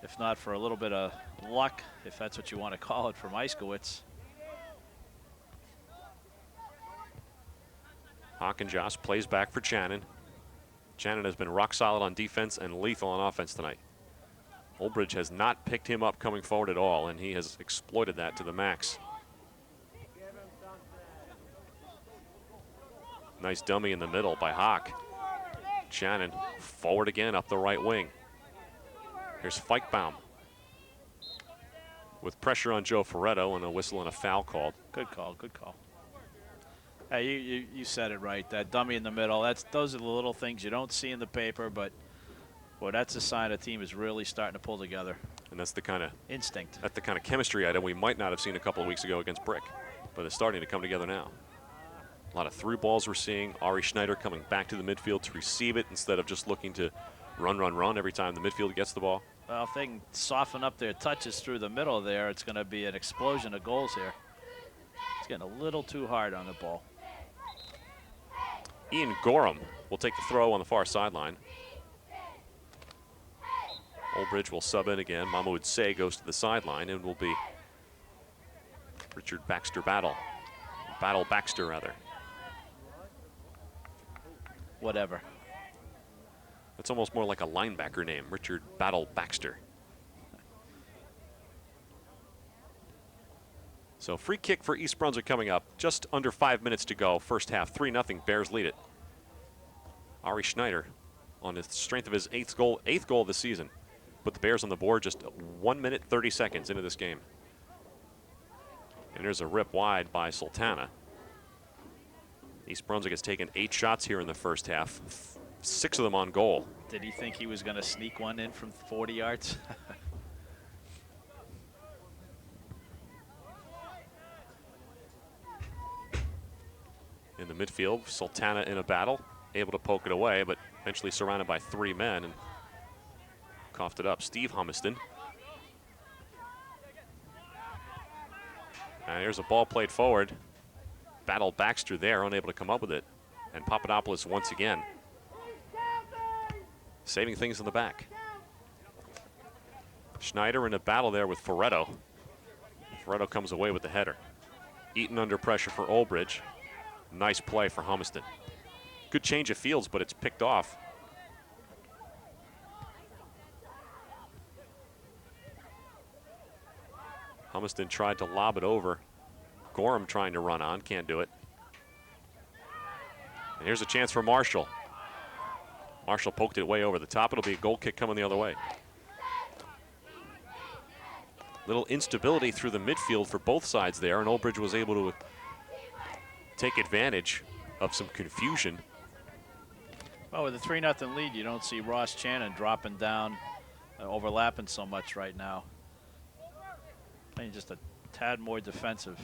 If not for a little bit of luck, if that's what you want to call it, from Eiskowitz. Hockenjoss plays back for Channon. Channon has been rock solid on defense and lethal on offense tonight. Olbridge has not picked him up coming forward at all, and he has exploited that to the max. Nice dummy in the middle by Hock. Channon forward again up the right wing. Here's Feichbaum with pressure on Joe Ferretto and a whistle and a foul called. Good call, good call. Hey, you said it right. That dummy in the middle, those are the little things you don't see in the paper, but well, that's a sign a team is really starting to pull together. And that's the kind of instinct. That's the kind of chemistry item we might not have seen a couple of weeks ago against Brick, but it's starting to come together now. A lot of through balls we're seeing. Ari Schneider coming back to the midfield to receive it instead of just looking to run every time the midfield gets the ball. Well, if they can soften up their touches through the middle there, it's going to be an explosion of goals here. It's getting a little too hard on the ball. Ian Gorham will take the throw on the far sideline. Oldbridge will sub in again. Mahmoud Say goes to the sideline and will be Richard Baxter Battle. Battle Baxter, rather. Whatever. It's almost more like a linebacker name, Richard Battle Baxter. So free kick for East Brunswick coming up. Just under 5 minutes to go. First half, 3-0. Bears lead it. Ari Schneider on the strength of his eighth goal of the season. Put the Bears on the board just 1 minute, 30 seconds into this game. And there's a rip wide by Sultana. East Brunswick has taken 8 shots here in the first half. 6 of them on goal. Did he think he was going to sneak one in from 40 yards? In the midfield, Sultana in a battle, able to poke it away, but eventually surrounded by 3 men and coughed it up. Steve Humiston. And here's a ball played forward. Battle Baxter there, unable to come up with it. And Papadopoulos once again saving things in the back. Schneider in a battle there with Ferretto. Ferretto comes away with the header. Eaton under pressure for Oldbridge. Nice play for Humiston. Good change of fields, but it's picked off. Humiston tried to lob it over. Gorham trying to run on, can't do it. And here's a chance for Marshall. Marshall poked it way over the top. It'll be a goal kick coming the other way. Little instability through the midfield for both sides there, and Oldbridge was able to take advantage of some confusion. Well, with a 3-0 lead, you don't see Ross Channon dropping down, overlapping so much right now. Playing just a tad more defensive.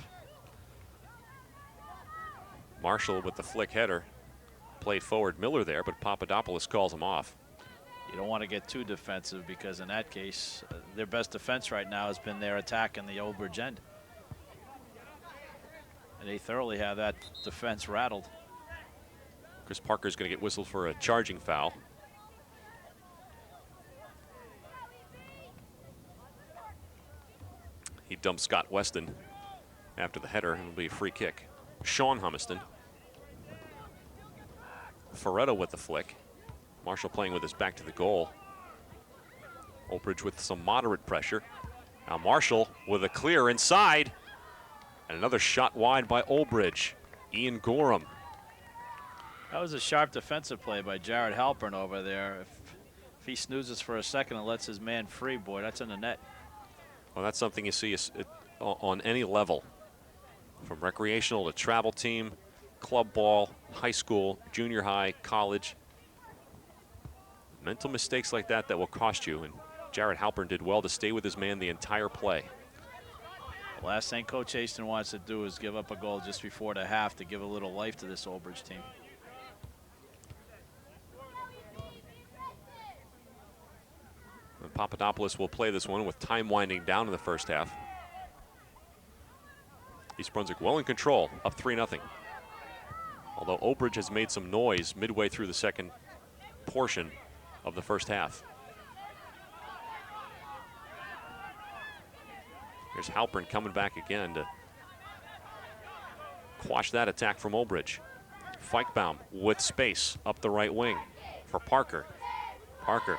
Marshall with the flick header. Played forward Miller there, but Papadopoulos calls him off. You don't want to get too defensive because in that case, their best defense right now has been their attack in the Oldbridge end. And they thoroughly have that defense rattled. Chris Parker's going to get whistled for a charging foul. He dumped Scott Weston after the header, and it'll be a free kick. Sean Humiston. Ferretto with the flick. Marshall playing with his back to the goal. Oldbridge with some moderate pressure. Now Marshall with a clear inside. And another shot wide by Oldbridge. Ian Gorham. That was a sharp defensive play by Jared Halpern over there. If he snoozes for a second and lets his man free, boy, that's in the net. Well, that's something you see on any level. From recreational to travel team, club ball, high school, junior high, college. Mental mistakes like that will cost you, and Jared Halpern did well to stay with his man the entire play. The last thing Coach Haston wants to do is give up a goal just before the half to give a little life to this Oldbridge team. And Papadopoulos will play this one with time winding down in the first half. East Brunswick well in control, up 3-0. Although Oldbridge has made some noise midway through the second portion of the first half. Here's Halpern coming back again to quash that attack from Oldbridge. Feichbaum with space up the right wing for Parker. Parker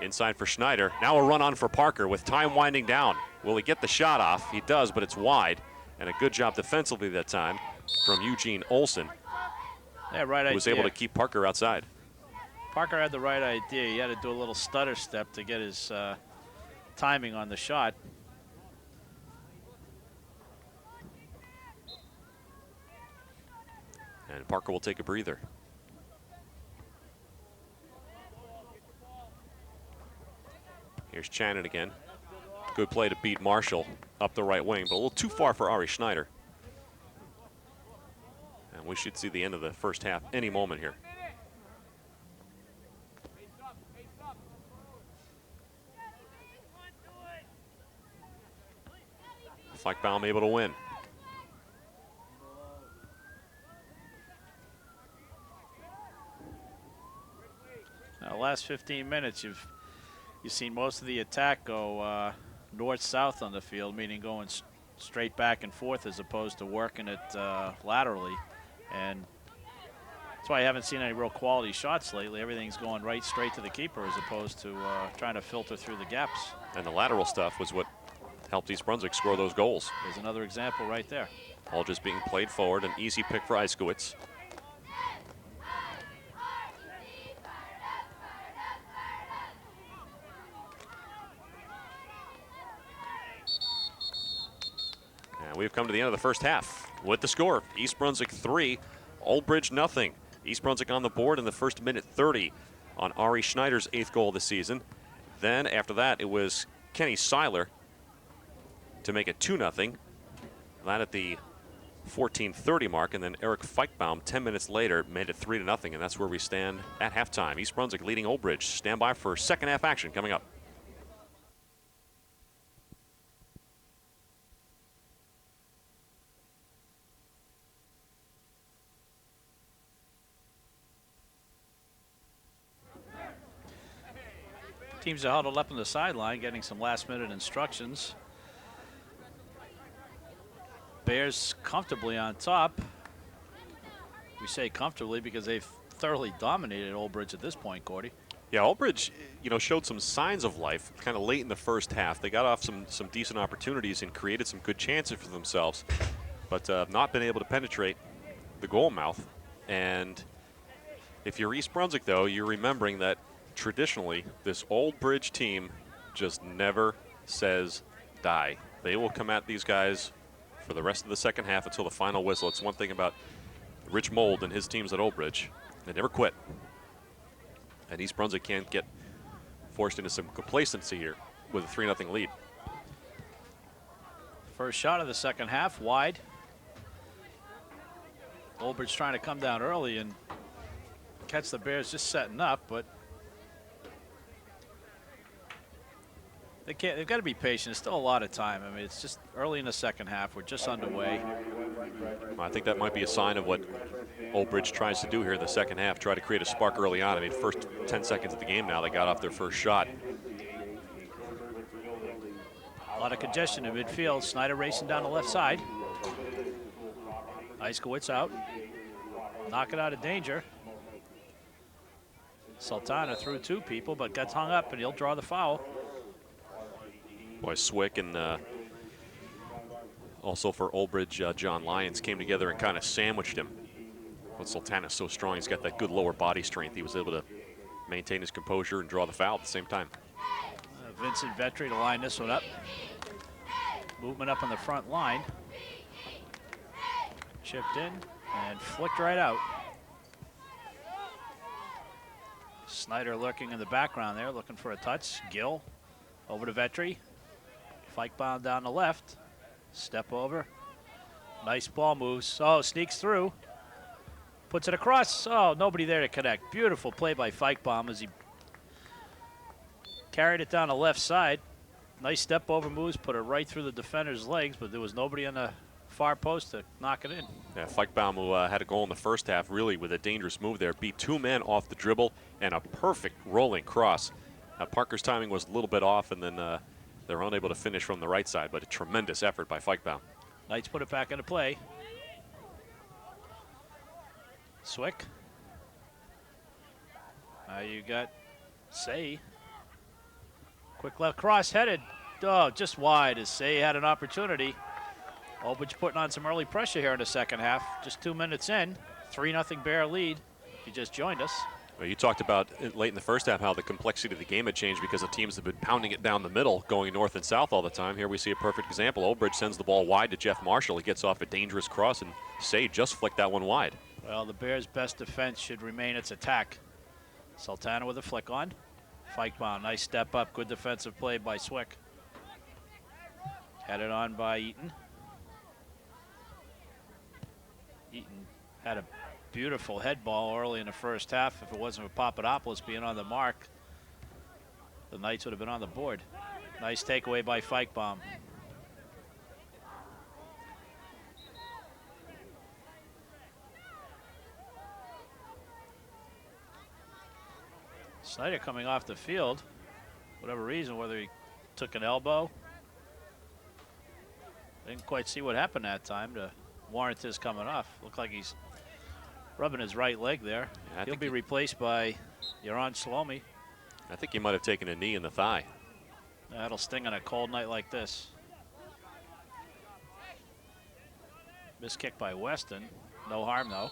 inside for Schneider. Now a run on for Parker with time winding down. Will he get the shot off? He does, but it's wide. And a good job defensively that time from Eugene Olson. Yeah, right idea. Who was able to keep Parker outside. Parker had the right idea. He had to do a little stutter step to get his timing on the shot. And Parker will take a breather. Here's Channon again. Good play to beat Marshall up the right wing, but a little too far for Ari Schneider. And we should see the end of the first half any moment here. Fleischbaum able to win. Now, the last 15 minutes, you've seen most of the attack go north-south on the field, meaning going straight back and forth as opposed to working it laterally. And that's why I haven't seen any real quality shots lately. Everything's going right straight to the keeper as opposed to trying to filter through the gaps. And the lateral stuff was what helped East Brunswick score those goals. There's another example right there. All just being played forward, an easy pick for Eiskowitz. And we've come to the end of the first half with the score. East Brunswick 3, Old Bridge nothing. East Brunswick on the board in the first minute 30 on Ari Schneider's 8th goal of the season. Then after that, it was Kenny Seiler to make it 2-0. That at the 14:30 mark, and then Eric Feichbaum 10 minutes later made it 3-0, and that's where we stand at halftime. East Brunswick leading Old Bridge. Stand by for second half action coming up. Teams are huddled up on the sideline getting some last-minute instructions. Bears comfortably on top. We say comfortably because they've thoroughly dominated Old Bridge at this point, Gordy. Yeah, Old Bridge, showed some signs of life kind of late in the first half. They got off some decent opportunities and created some good chances for themselves, but not been able to penetrate the goal mouth. And if you're East Brunswick, though, you're remembering that traditionally this Old Bridge team just never says die. They will come at these guys for the rest of the second half until the final whistle. It's one thing about Rich Mold and his teams at Old Bridge. They never quit. And East Brunswick can't get forced into some complacency here with a 3-0 lead. First shot of the second half, wide. Old Bridge trying to come down early and catch the Bears just setting up, but they've got to be patient. There's still a lot of time. I mean, it's just early in the second half. We're just underway. I think that might be a sign of what Old Bridge tries to do here in the second half, try to create a spark early on. I mean, first 10 seconds of the game now, they got off their first shot. A lot of congestion in midfield. Snyder racing down the left side. Eiskowitz out. Knock it out of danger. Sultana threw two people, but gets hung up, and he'll draw the foul. Boy, Swick and also for Old Bridge, John Lyons came together and kind of sandwiched him. But Sultana's so strong, he's got that good lower body strength. He was able to maintain his composure and draw the foul at the same time. Vincent Vetri to line this one up. Movement up on the front line. Chipped in and flicked right out. Snyder lurking in the background there, looking for a touch. Gill over to Vetri. Feichbaum down the left. Step over. Nice ball moves. Oh, sneaks through. Puts it across. Oh, nobody there to connect. Beautiful play by Feichbaum as he carried it down the left side. Nice step over moves, put it right through the defender's legs, but there was nobody on the far post to knock it in. Yeah, Feichbaum, who had a goal in the first half, really with a dangerous move there, beat two men off the dribble and a perfect rolling cross. Parker's timing was a little bit off, and then they're unable to finish from the right side, but a tremendous effort by Feichbaum. Knights put it back into play. Swick. Now you got Say. Quick left cross headed. Oh, just wide as Say had an opportunity. Old Bridge putting on some early pressure here in the second half. Just 2 minutes in. 3-0 Bear lead. If you just joined us. Well, you talked about late in the first half how the complexity of the game had changed because the teams have been pounding it down the middle, going north and south all the time. Here we see a perfect example. Old Bridge sends the ball wide to Jeff Marshall. He gets off a dangerous cross, and Say just flicked that one wide. Well, the Bears' best defense should remain its attack. Sultana with a flick on. Feichbaum, nice step up. Good defensive play by Swick. Headed on by Eaton. Eaton Had a beautiful head ball early in the first half. If it wasn't for Papadopoulos being on the mark, the Knights would have been on the board. Nice takeaway by Feichbaum. Snyder coming off the field, whatever reason, whether he took an elbow. Didn't quite see what happened that time to warrant his coming off. Looked like he's rubbing his right leg there. Yeah, He'll be replaced by Yaron Shalomi. I think he might have taken a knee in the thigh. That'll sting on a cold night like this. Missed kick by Weston. No harm, though.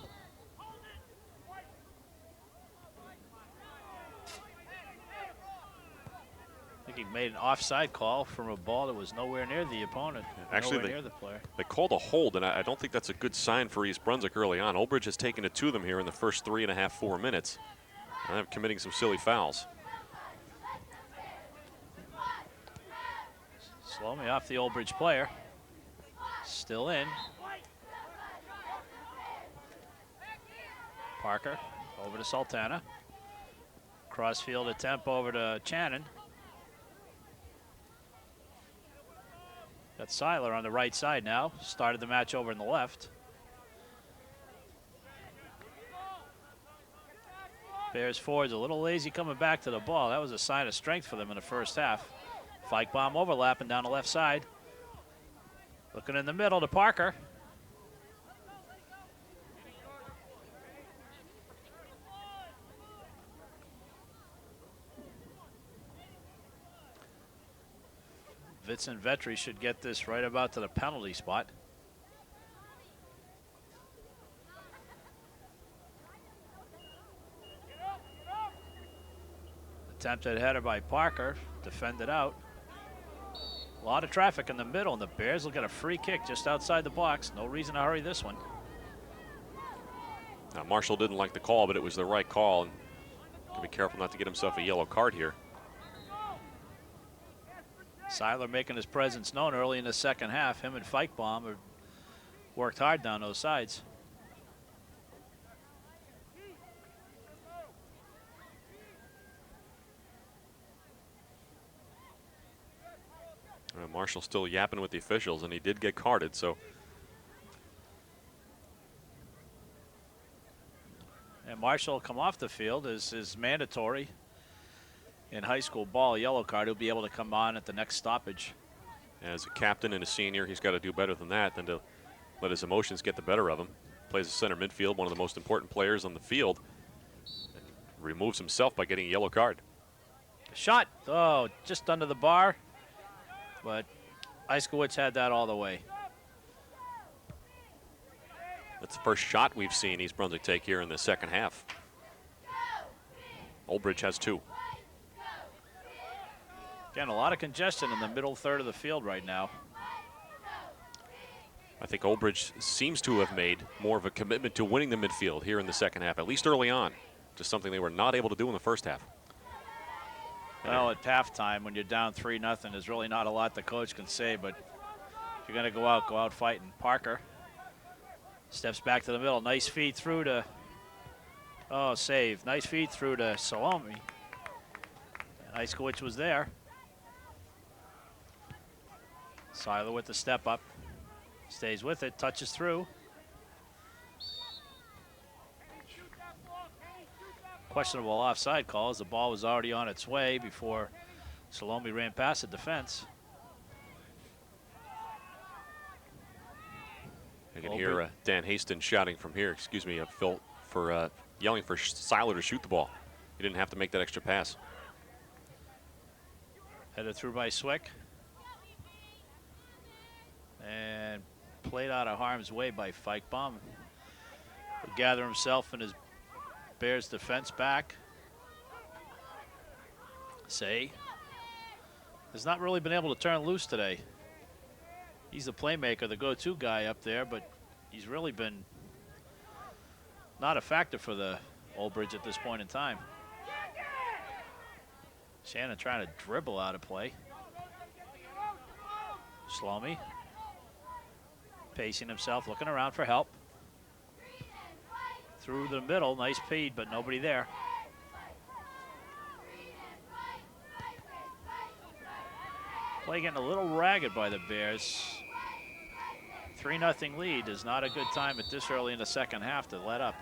I think he made an offside call from a ball that was nowhere near the opponent. Actually, nowhere near the player. They called a hold, and I don't think that's a good sign for East Brunswick early on. Old Bridge has taken it to them here in the first 3.5, 4 minutes. And they're committing some silly fouls. Shalomi off the Old Bridge player. Still in. Parker over to Sultana. Crossfield attempt over to Channon. Got Seiler on the right side now. Started the match over in the left. Bears forwards a little lazy coming back to the ball. That was a sign of strength for them in the first half. Feichbaum overlapping down the left side. Looking in the middle to Parker. Vincent Vetri should get this right about to the penalty spot. Attempted header by Parker, defended out. A lot of traffic in the middle, and the Bears will get a free kick just outside the box. No reason to hurry this one. Now, Marshall didn't like the call, but it was the right call. And be careful not to get himself a yellow card here. Seiler making his presence known early in the second half. Him and Feichbaum have worked hard down those sides. Marshall still yapping with the officials, and he did get carded, so. And Marshall will come off the field is mandatory in high school ball. Yellow card, he'll be able to come on at the next stoppage. As a captain and a senior, he's got to do better than that than to let his emotions get the better of him. Plays a center midfield, one of the most important players on the field. And removes himself by getting a yellow card. Shot, oh, just under the bar. But Eiskowitz had that all the way. That's the first shot we've seen East Brunswick take here in the second half. Old Bridge has 2. Again, a lot of congestion in the middle third of the field right now. I think Old Bridge seems to have made more of a commitment to winning the midfield here in the second half, at least early on. Just something they were not able to do in the first half. Well, at halftime, when you're down 3-0, there's really not a lot the coach can say, but if you're going to go out fighting. Parker steps back to the middle. Nice feed through to, oh, save. Nice feed through to Shalomi. Eiskowitz was there. Seiler with the step up. Stays with it, touches through. Questionable offside calls. The ball was already on its way before Shalomi ran past the defense. I can hear Dan Hastings shouting from here, excuse me, Phil, for yelling for Seiler to shoot the ball. He didn't have to make that extra pass. Headed through by Swick. And played out of harm's way by Feichbaum. He'll gather himself and his Bears defense back. Say has not really been able to turn loose today. He's the playmaker, the go-to guy up there, but he's really been not a factor for the Old Bridge at this point in time. Shannon trying to dribble out of play. Shalomi pacing himself, looking around for help. Through the middle, nice feed, but nobody there. Play getting a little ragged by the Bears. 3-0 lead is not a good time at this early in the second half to let up.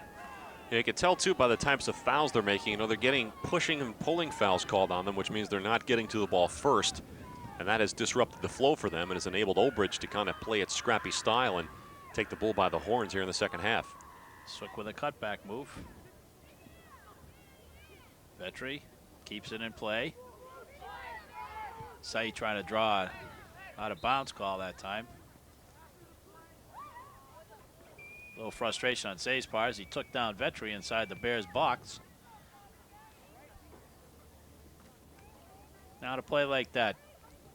Yeah, you can tell, too, by the types of fouls they're making. You know, they're getting pushing and pulling fouls called on them, which means they're not getting to the ball first. And that has disrupted the flow for them and has enabled Old Bridge to kind of play its scrappy style and take the bull by the horns here in the second half. Swick with a cutback move. Vetri keeps it in play. Say trying to draw out of bounds call that time. A little frustration on Say's part as he took down Vetri inside the Bears box. Now to play like that,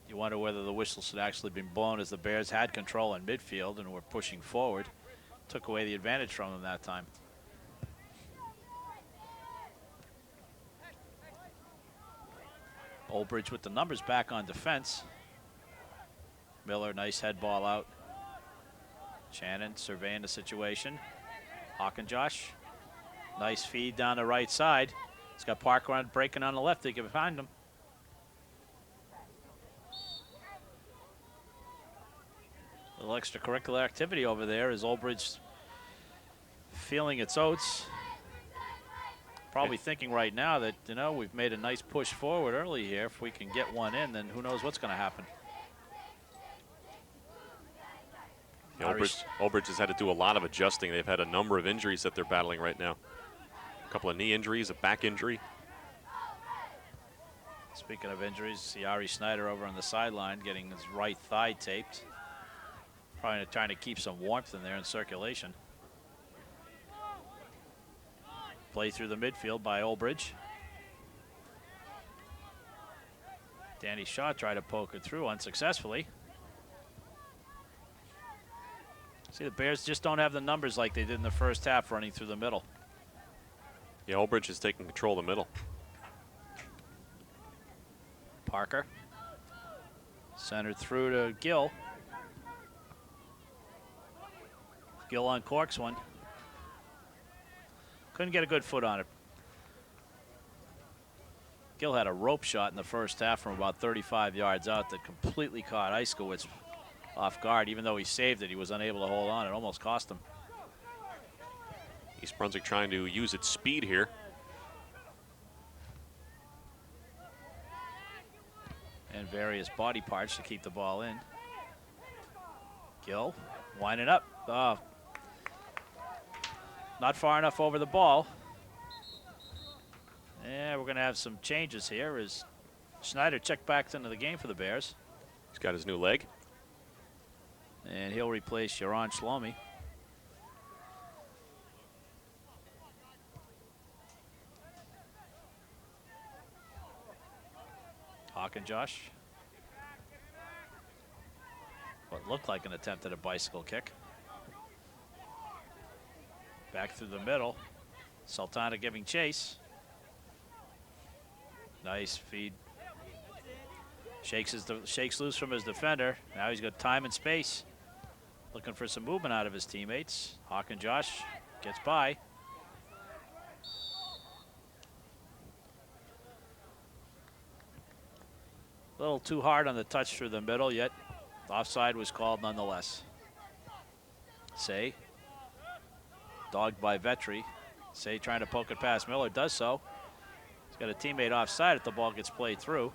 you wonder whether the whistle should actually been blown as the Bears had control in midfield and were pushing forward. Took away the advantage from them that time. Old Bridge with the numbers back on defense. Miller, nice head ball out. Shannon surveying the situation. Hawkinjosh, nice feed down the right side. He's got Parker on breaking on the left to get behind him. A little extracurricular activity over there as Old Bridge feeling its oats. Probably thinking right now that, you know, we've made a nice push forward early here. If we can get one in, then who knows what's going to happen. Yeah, Old Bridge has had to do a lot of adjusting. They've had a number of injuries that they're battling right now. A couple of knee injuries, a back injury. Speaking of injuries, see Ari Snyder over on the sideline getting his right thigh taped. Probably trying to keep some warmth in there in circulation. Play through the midfield by Old Bridge. Danny Shaw tried to poke it through unsuccessfully. See, the Bears just don't have the numbers like they did in the first half running through the middle. Yeah, Old Bridge is taking control of the middle. Parker. Centered through to Gill. Gill uncorks one. Couldn't get a good foot on it. Gill had a rope shot in the first half from about 35 yards out that completely caught Eiskowitz off guard. Even though he saved it, he was unable to hold on. It almost cost him. East Brunswick trying to use its speed here. And various body parts to keep the ball in. Gill winding up. Not far enough over the ball. And we're going to have some changes here as Schneider checked back into the game for the Bears. He's got his new leg. And he'll replace Sharon Shlomi. Hawkinjosh. What looked like an attempt at a bicycle kick. Back through the middle. Sultana giving chase. Nice feed. Shakes loose from his defender. Now he's got time and space. Looking for some movement out of his teammates. Hawkinjosh gets by. A little too hard on the touch through the middle, yet offside was called nonetheless. Say, dogged by Vetri. Say trying to poke it past Miller, does so. He's got a teammate offside if the ball gets played through.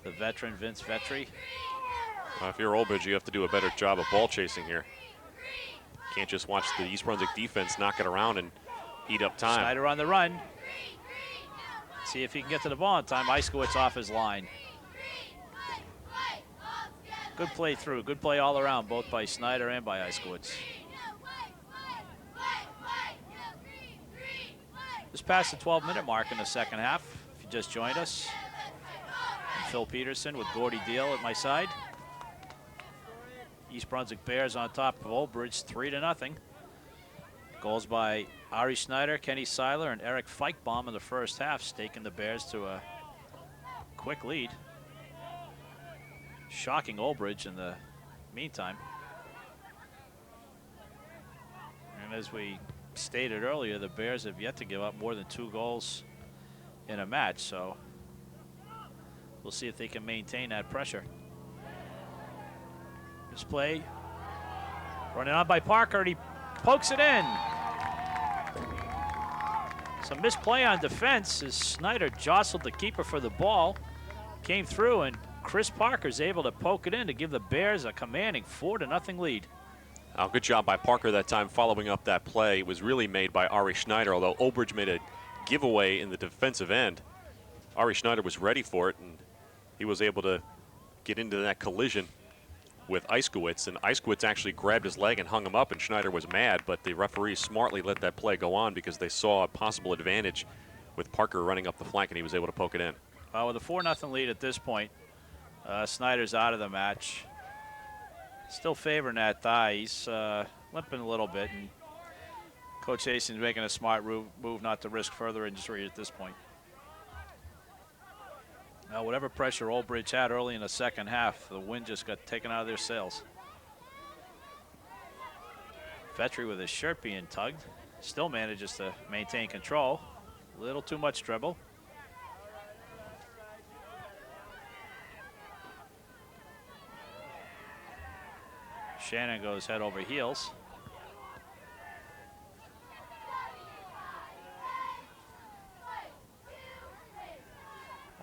The veteran, Vince Vetri. If you're Old Bridge, you have to do a better job of ball chasing here. Can't just watch the East Brunswick defense knock it around and eat up time. Schneider on the run. See if he can get to the ball in time. Eiskowitz off his line. Good play through. Good play all around, both by Schneider and by Eiskowitz. Just past the 12-minute mark in the second half. If you just joined us. I'm Phil Peterson with Gordy Deal at my side. East Brunswick Bears on top of Old Bridge, 3-0. Goals by Ari Schneider, Kenny Seiler, and Eric Feichbaum in the first half, staking the Bears to a quick lead. Shocking Old Bridge in the meantime. And as we stated earlier, the Bears have yet to give up more than 2 goals in a match, so we'll see if they can maintain that pressure. This play, running on by Parker, and he pokes it in. Some misplay on defense as Snyder jostled the keeper for the ball, came through, and Chris Parker's able to poke it in to give the Bears a commanding 4-0 lead. Oh, good job by Parker that time following up that play. It was really made by Ari Schneider, although Old Bridge made a giveaway in the defensive end. Ari Schneider was ready for it, and he was able to get into that collision with Eiskowitz, and Eiskowitz actually grabbed his leg and hung him up, and Schneider was mad, but the referee smartly let that play go on because they saw a possible advantage with Parker running up the flank, and he was able to poke it in. Well, with a 4-0 lead at this point, Snyder's out of the match. Still favoring that thigh. He's limping a little bit, and Coach Hastings making a smart move not to risk further injury at this point. Now, whatever pressure Old Bridge had early in the second half, the wind just got taken out of their sails. Vetri with his shirt being tugged, still manages to maintain control. A little too much dribble. Shannon goes head over heels.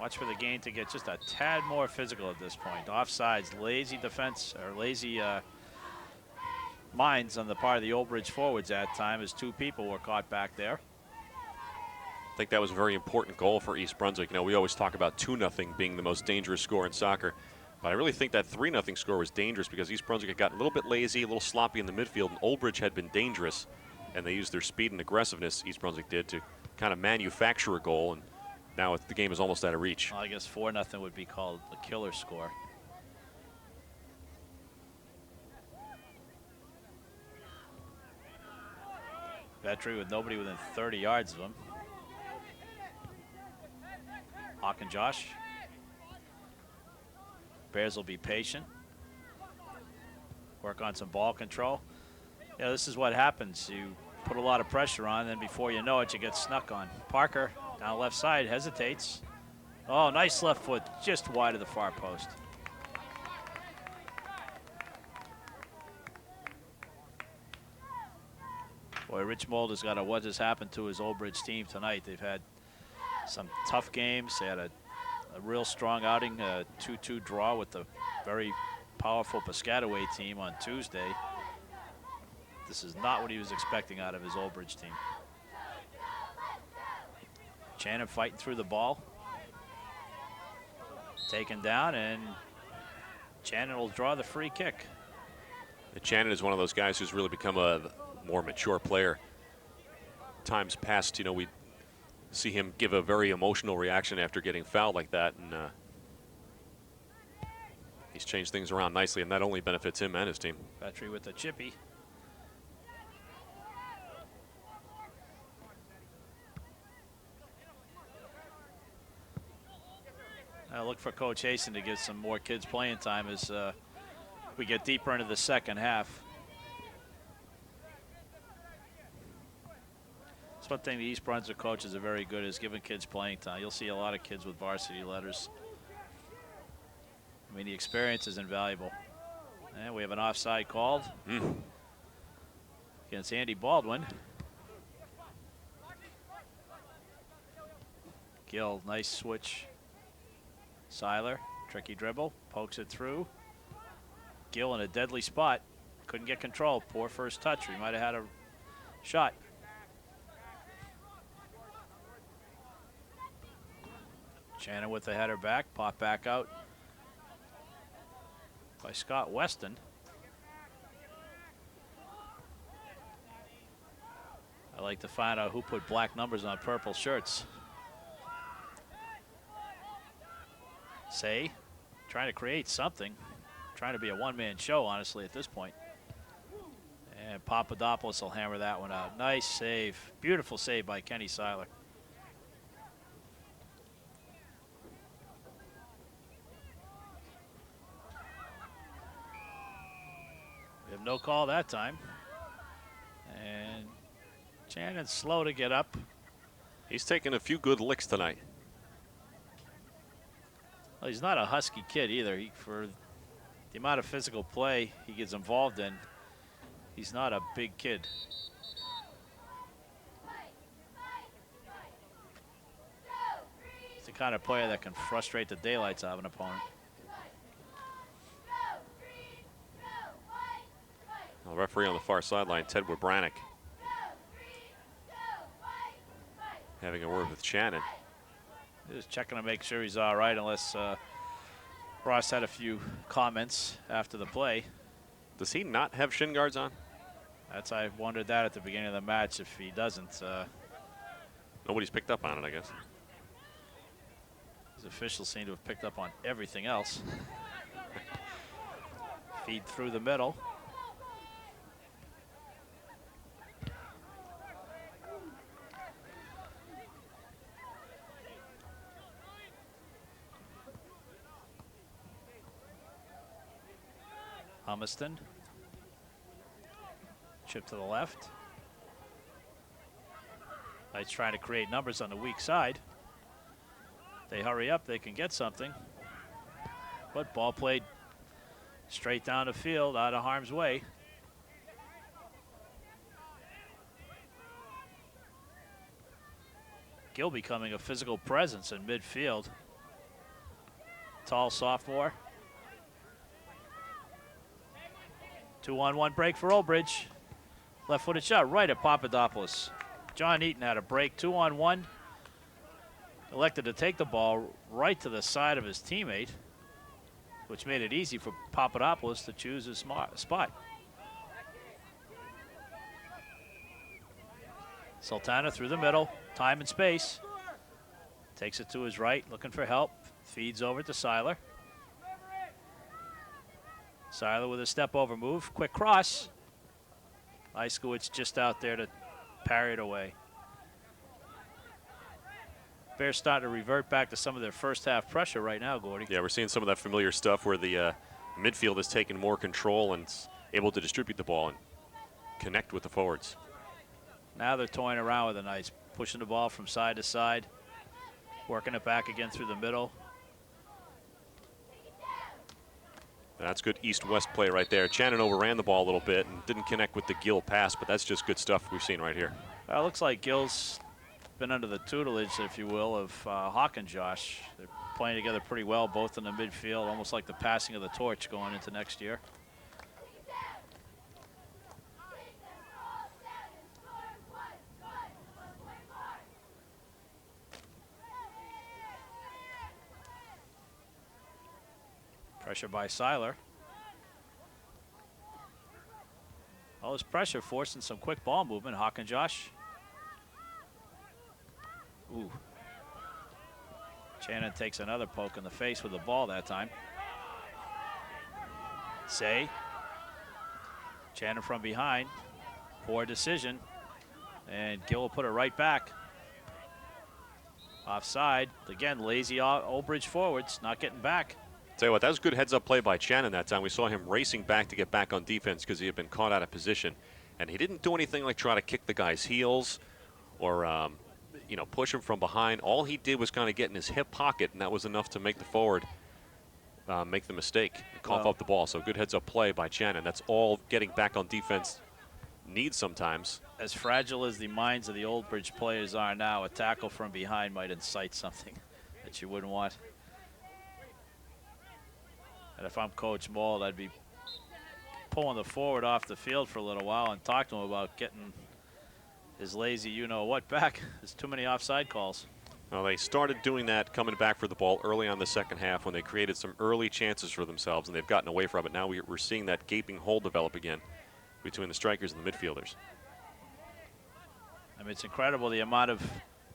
Watch for the game to get just a tad more physical at this point. Offsides, lazy defense, or lazy minds on the part of the Old Bridge forwards that time as 2 people were caught back there. I think that was a very important goal for East Brunswick. You know, we always talk about 2-0 being the most dangerous score in soccer, but I really think that 3-0 score was dangerous because East Brunswick had gotten a little bit lazy, a little sloppy in the midfield, and Old Bridge had been dangerous, and they used their speed and aggressiveness, East Brunswick did, to kind of manufacture a goal, and now the game is almost out of reach. Well, I guess 4-0 would be called a killer score. Vetri with nobody within 30 yards of him. Hawk and Josh. Bears will be patient. Work on some ball control. Yeah, this is what happens. You put a lot of pressure on, then before you know it, you get snuck on. Parker down left side hesitates. Oh, nice left foot, just wide of the far post. Boy, Rich Mulder's got a what has happened to his Old Bridge team tonight. They've had some tough games. They had a real strong outing, a 2-2 draw with the very powerful Piscataway team on Tuesday. This is not what he was expecting out of his Old Bridge team. Shannon fighting through the ball. Taken down, and Shannon will draw the free kick. Shannon is one of those guys who's really become a more mature player. Times past, you know, we see him give a very emotional reaction after getting fouled like that, and he's changed things around nicely, and that only benefits him and his team. Petrie with the chippy. I look for Coach Hasten to get some more kids playing time as we get deeper into the second half. It's one thing the East Brunswick coaches are very good is giving kids playing time. You'll see a lot of kids with varsity letters. I mean, the experience is invaluable. And we have an offside called against Andy Baldwin. Gill, nice switch. Seiler, tricky dribble, pokes it through. Gill in a deadly spot. Couldn't get control. Poor first touch. We might have had a shot. Shannon with the header back, pop back out by Scott Weston. I like to find out who put black numbers on purple shirts. Say, trying to create something. Trying to be a one-man show, honestly, at this point. And Papadopoulos will hammer that one out. Nice save. Beautiful save by Kenny Seiler. We have no call that time. And Shannon's slow to get up. He's taken a few good licks tonight. Well, he's not a husky kid either. For the amount of physical play he gets involved in, he's not a big kid. He's the kind of player that can frustrate the daylights out of an opponent. The referee on the far sideline, Ted Wabranik, having a word with Shannon. Just checking to make sure he's all right, unless Ross had a few comments after the play. Does he not have shin guards on? I wondered that at the beginning of the match. If he doesn't, Nobody's picked up on it, I guess. his officials seem to have picked up on everything else. Feed through the middle. Humiston. Chip to the left. Knight's trying to create numbers on the weak side. They hurry up, they can get something. But ball played straight down the field, out of harm's way. Gill becoming a physical presence in midfield. Tall sophomore. 2-on-1 break for Old Bridge. Left-footed shot right at Papadopoulos. John Eaton had a break, 2-on-1. Elected to take the ball right to the side of his teammate, which made it easy for Papadopoulos to choose his spot. Sultana through the middle, time and space. Takes it to his right, looking for help. Feeds over to Seiler. Seiler with a step over move, quick cross. Iskowitz just out there to parry it away. Bears starting to revert back to some of their first half pressure right now, Gordy. Yeah, we're seeing some of that familiar stuff where the midfield has taken more control and able to distribute the ball and connect with the forwards. Now they're toying around with the Knights, pushing the ball from side to side, working it back again through the middle. That's good east-west play right there. Shannon overran the ball a little bit and didn't connect with the Gill pass, but that's just good stuff we've seen right here. Well, it looks like Gill's been under the tutelage, if you will, of Hawk and Josh. They're playing together pretty well, both in the midfield, almost like the passing of the torch going into next year. Pressure by Seiler. All this pressure forcing some quick ball movement. Hawk and Josh. Ooh. Shannon takes another poke in the face with the ball that time. Say. Shannon from behind. Poor decision. And Gill will put it right back. Offside. Again, lazy Old Bridge forwards, not getting back. Tell you what, that was good heads-up play by Shannon that time. We saw him racing back to get back on defense because he had been caught out of position. And he didn't do anything like try to kick the guy's heels or, push him from behind. All he did was kind of get in his hip pocket, and that was enough to make the forward make the mistake and cough up the ball. So good heads-up play by Shannon. That's all getting back on defense needs sometimes. As fragile as the minds of the Old Bridge players are now, a tackle from behind might incite something that you wouldn't want. And if I'm Coach Mold, I'd be pulling the forward off the field for a little while and talk to him about getting his lazy you-know-what back. There's too many offside calls. Well, they started doing that coming back for the ball early on the second half when they created some early chances for themselves, and they've gotten away from it. Now we're seeing that gaping hole develop again between the strikers and the midfielders. I mean, it's incredible the amount of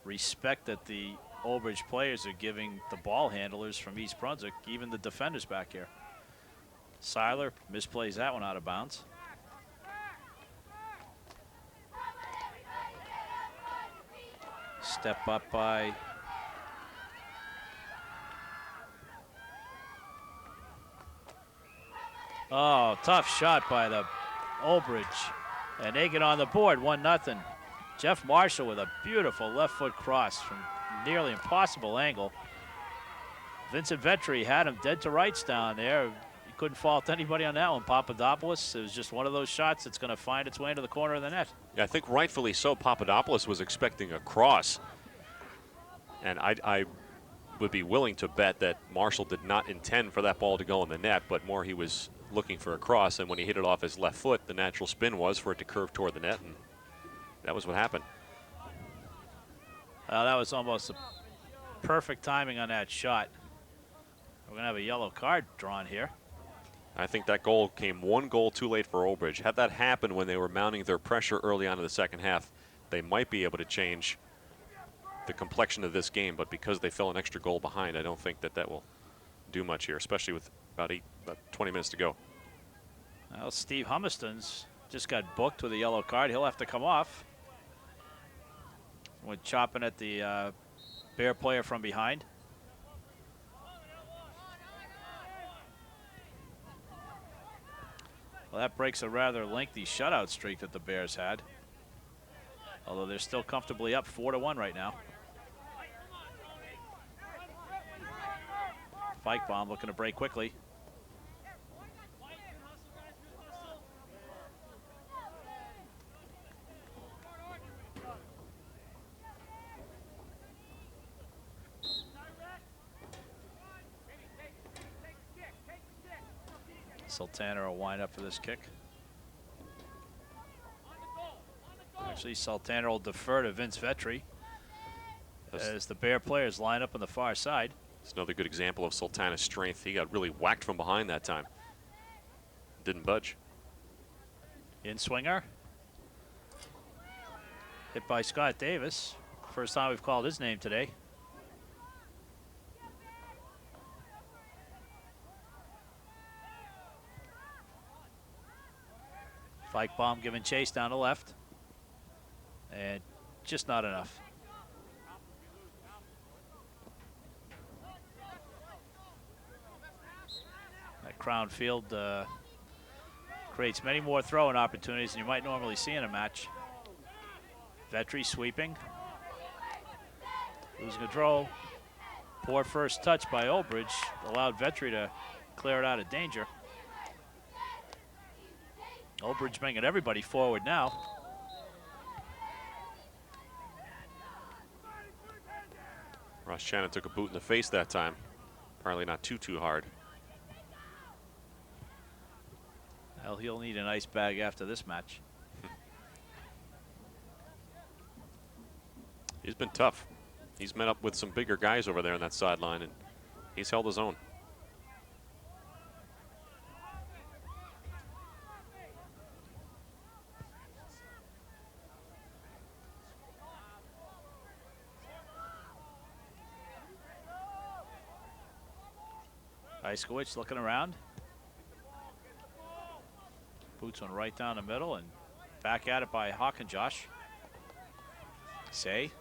respect that the Old Bridge players are giving the ball handlers from East Brunswick, even the defenders back here. Seiler misplays that one out of bounds. Step up by tough shot by the Old Bridge. And they get on the board, 1-0. Jeff Marshall with a beautiful left foot cross from nearly impossible angle. Vincent Vetri had him dead to rights down there. You couldn't fault anybody on that one. Papadopoulos, it was just one of those shots that's going to find its way into the corner of the net. Yeah, I think rightfully so. Papadopoulos was expecting a cross. And I would be willing to bet that Marshall did not intend for that ball to go in the net, but more he was looking for a cross. And when he hit it off his left foot, the natural spin was for it to curve toward the net. And that was what happened. That was almost a perfect timing on that shot. We're going to have a yellow card drawn here. I think that goal came one goal too late for Old Bridge. Had that happened when they were mounting their pressure early on in the second half, they might be able to change the complexion of this game. But because they fell an extra goal behind, I don't think that that will do much here, especially with about 20 minutes to go. Well, Steve Humiston's just got booked with a yellow card. He'll have to come off. Went chopping at the Bear player from behind. Well, that breaks a rather lengthy shutout streak that the Bears had. Although they're still comfortably up 4-1 right now. Feichbaum looking to break quickly. Sultana will wind up for this kick. Actually, Sultana will defer to Vince Vetri as the Bear players line up on the far side. It's another good example of Sultana's strength. He got really whacked from behind that time. Didn't budge. In swinger. Hit by Scott Davis. First time we've called his name today. Feichbaum giving chase down the left. And just not enough. That Crown Field creates many more throwing opportunities than you might normally see in a match. Vetri sweeping. Losing control. Poor first touch by Old Bridge allowed Vetri to clear it out of danger. Old Bridge bringing everybody forward now. Ross Shannon took a boot in the face that time. Apparently not too hard. Well, he'll need an ice bag after this match. He's been tough. He's met up with some bigger guys over there on that sideline, and he's held his own. Iskowicz looking around. Boots one right down the middle and back at it by Hawkinjosh. Say.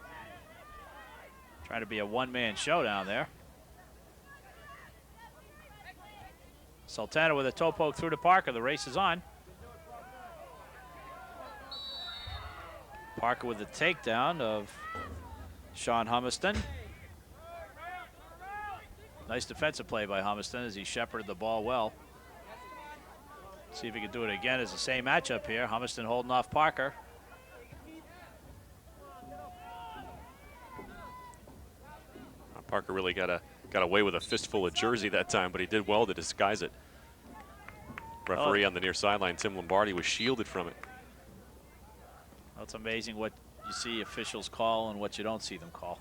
Trying to be a one-man show down there. Sultana with a toe poke through to Parker. The race is on. Parker with the takedown of Sean Humiston. Nice defensive play by Humiston as he shepherded the ball well. See if he can do it again as the same matchup here. Humiston holding off Parker. Parker really got away with a fistful of jersey that time, but he did well to disguise it. Referee on the near sideline, Tim Lombardi, was shielded from it. That's amazing what you see officials call and what you don't see them call.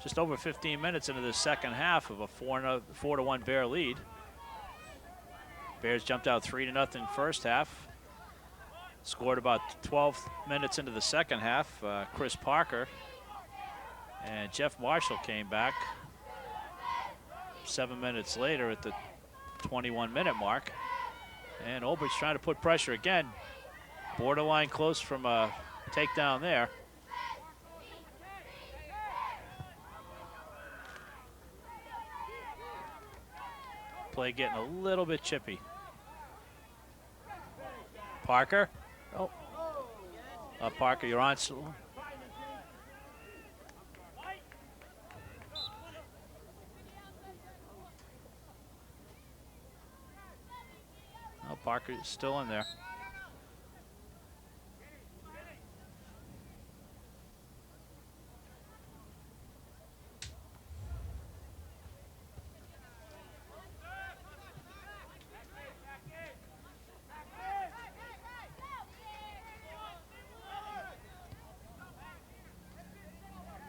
Just over 15 minutes into the second half of a 4-1 Bear lead. Bears jumped out 3-0 first half. Scored about 12 minutes into the second half. Chris Parker and Jeff Marshall came back 7 minutes later at the 21-minute mark. And Old Bridge trying to put pressure again. Borderline close from a takedown there. Play getting a little bit chippy. Parker. Oh. Parker, you're on. Oh, Parker is still in there.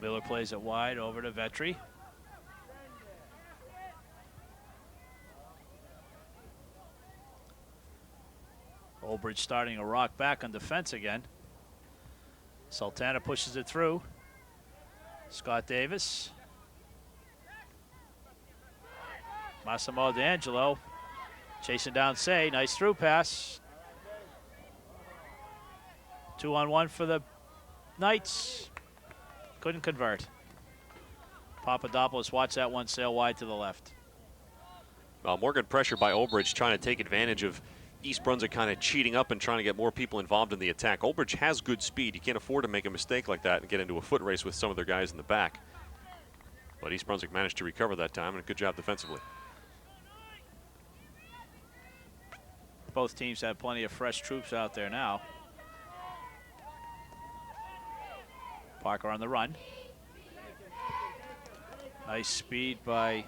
Miller plays it wide over to Vetri. Old Bridge starting to rock back on defense again. Sultana pushes it through. Scott Davis. Massimo D'Angelo chasing down Say. Nice through pass. 2-on-1 for the Knights. Couldn't convert. Papadopoulos, watch that one sail wide to the left. More good pressure by Old Bridge, trying to take advantage of East Brunswick kind of cheating up and trying to get more people involved in the attack. Old Bridge has good speed. You can't afford to make a mistake like that and get into a foot race with some of their guys in the back. But East Brunswick managed to recover that time, and a good job defensively. Both teams have plenty of fresh troops out there now. Parker on the run. Nice speed by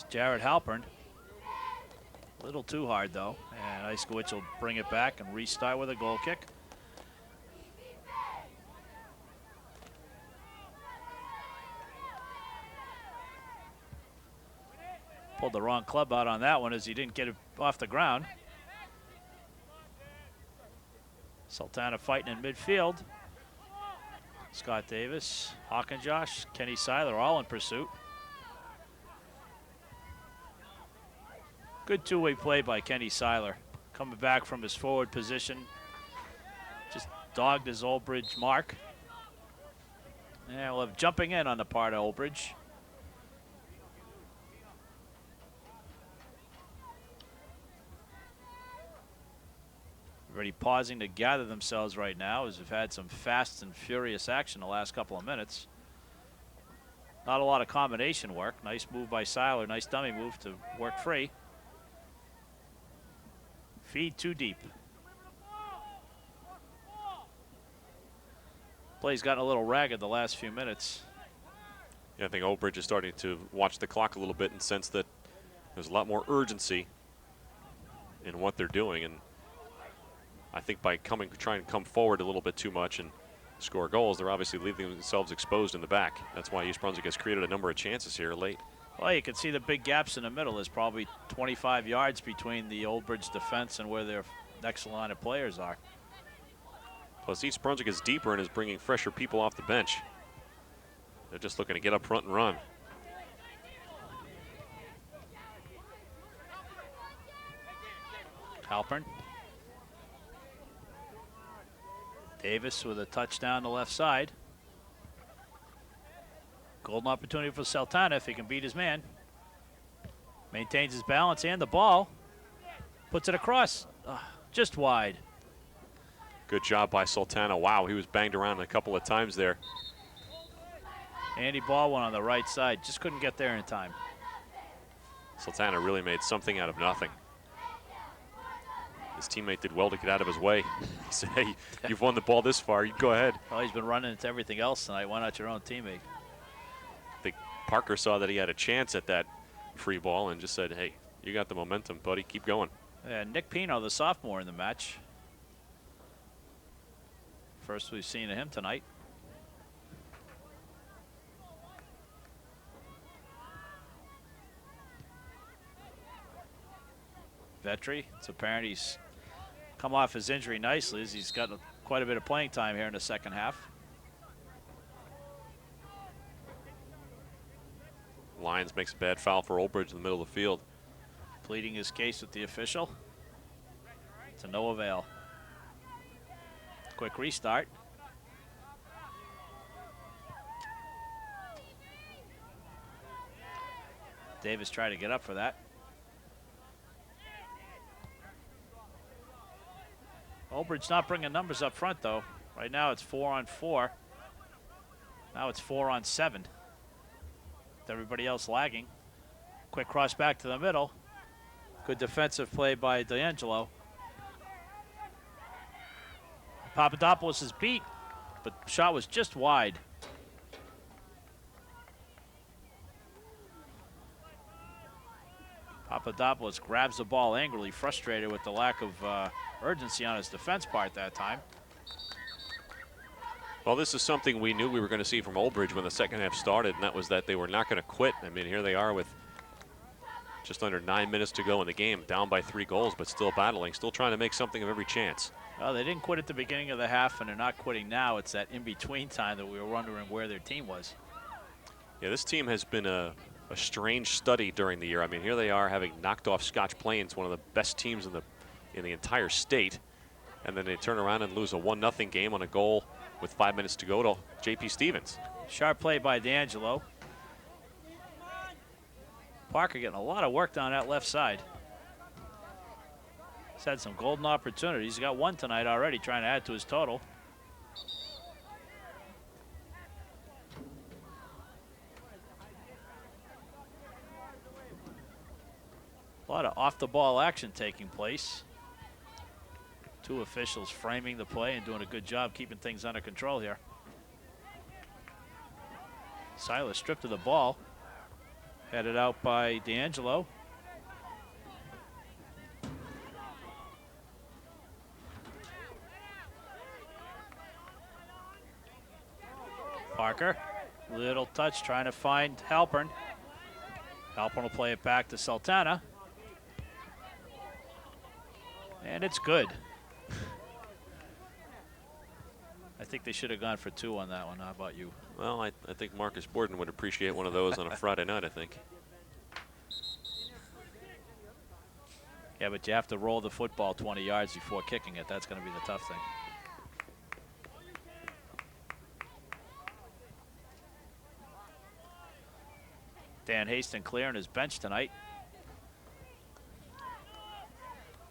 Jared Halpern. A little too hard though. And Iskowitz will bring it back and restart with a goal kick. Pulled the wrong club out on that one as he didn't get it off the ground. Sultana fighting in midfield. Scott Davis, Hawkinjosh, Kenny Seiler all in pursuit. Good two-way play by Kenny Seiler. Coming back from his forward position. Just dogged his Old Bridge mark. And we'll have jumping in on the part of Old Bridge. Already pausing to gather themselves right now as we've had some fast and furious action the last couple of minutes. Not a lot of combination work. Nice move by Seiler. Nice dummy move to work free. Feed too deep. Play's gotten a little ragged the last few minutes. Yeah, I think Old Bridge is starting to watch the clock a little bit and sense that there's a lot more urgency in what they're doing. And I think by trying to come forward a little bit too much and score goals, they're obviously leaving themselves exposed in the back. That's why East Brunswick has created a number of chances here late. Well, you can see the big gaps in the middle. There's probably 25 yards between the Old Bridge defense and where their next line of players are. Plus, East Brunswick is deeper and is bringing fresher people off the bench. They're just looking to get up front and run. Halpern. Davis with a touchdown to left side. Golden opportunity for Sultana if he can beat his man. Maintains his balance and the ball. Puts it across. Just wide. Good job by Sultana. Wow, he was banged around a couple of times there. Andy Baldwin on the right side. Just couldn't get there in time. Sultana really made something out of nothing. His teammate did well to get out of his way. He said, hey, you've won the ball this far. You go ahead. Well, he's been running into everything else tonight. Why not your own teammate? I think Parker saw that he had a chance at that free ball and just said, hey, you got the momentum, buddy. Keep going. And Nick Pino, the sophomore in the match. First we've seen of him tonight. Vetri, it's apparent he's come off his injury nicely as he's got quite a bit of playing time here in the second half. Lyons makes a bad foul for Old Bridge in the middle of the field. Pleading his case with the official. To no avail. Quick restart. Davis tried to get up for that. Old Bridge not bringing numbers up front, though. Right now it's 4-on-4. Now it's 4-on-7. With everybody else lagging. Quick cross back to the middle. Good defensive play by D'Angelo. Papadopoulos is beat, but shot was just wide. Papadopoulos grabs the ball angrily, frustrated with the lack of urgency on his defense part that time. Well, this is something we knew we were going to see from Old Bridge when the second half started, and that was that they were not going to quit. I mean, here they are with just under 9 minutes to go in the game, down by 3 goals, but still battling, still trying to make something of every chance. Well, they didn't quit at the beginning of the half, and they're not quitting now. It's that in-between time that we were wondering where their team was. Yeah, this team has been a strange study during the year. I mean, here they are having knocked off Scotch Plains, one of the best teams in the entire state, and then they turn around and lose a 1-0 game on a goal with 5 minutes to go to J.P. Stevens. Sharp play by D'Angelo. Parker getting a lot of work down that left side. He's had some golden opportunities. He's got one tonight already, trying to add to his total. A lot of off-the-ball action taking place. 2 officials framing the play and doing a good job keeping things under control here. Silas stripped of the ball. Headed out by D'Angelo. Parker, little touch trying to find Halpern. Halpern will play it back to Sultana. And it's good. I think they should have gone for 2 on that one. How about you? Well, I think Marcus Borden would appreciate one of those on a Friday night, I think. Yeah, but you have to roll the football 20 yards before kicking it. That's going to be the tough thing. Dan Haston clearing his bench tonight.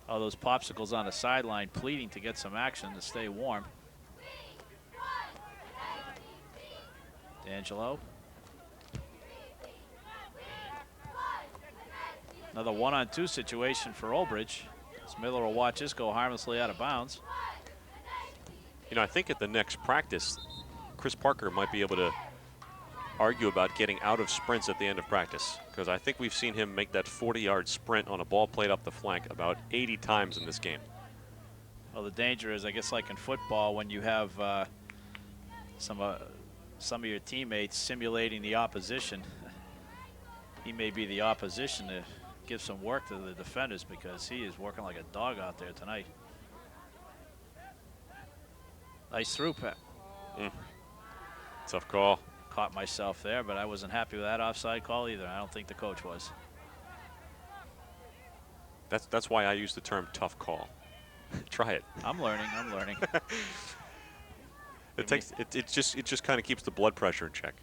All those popsicles on the sideline pleading to get some action to stay warm. D'Angelo. Another 1-on-2 situation for Old Bridge. As Miller will watch this go harmlessly out of bounds. You know, I think at the next practice, Chris Parker might be able to argue about getting out of sprints at the end of practice, because I think we've seen him make that 40-yard sprint on a ball played up the flank about 80 times in this game. Well, the danger is, I guess, like in football, when you have some of your teammates simulating the opposition, he may be the opposition to give some work to the defenders, because he is working like a dog out there tonight. Nice through, Pat. Tough call. Caught myself there, but I wasn't happy with that offside call either. I don't think the coach was. That's why I use the term tough call. Try it. I'm learning. I'm learning. It just kind of keeps the blood pressure in check.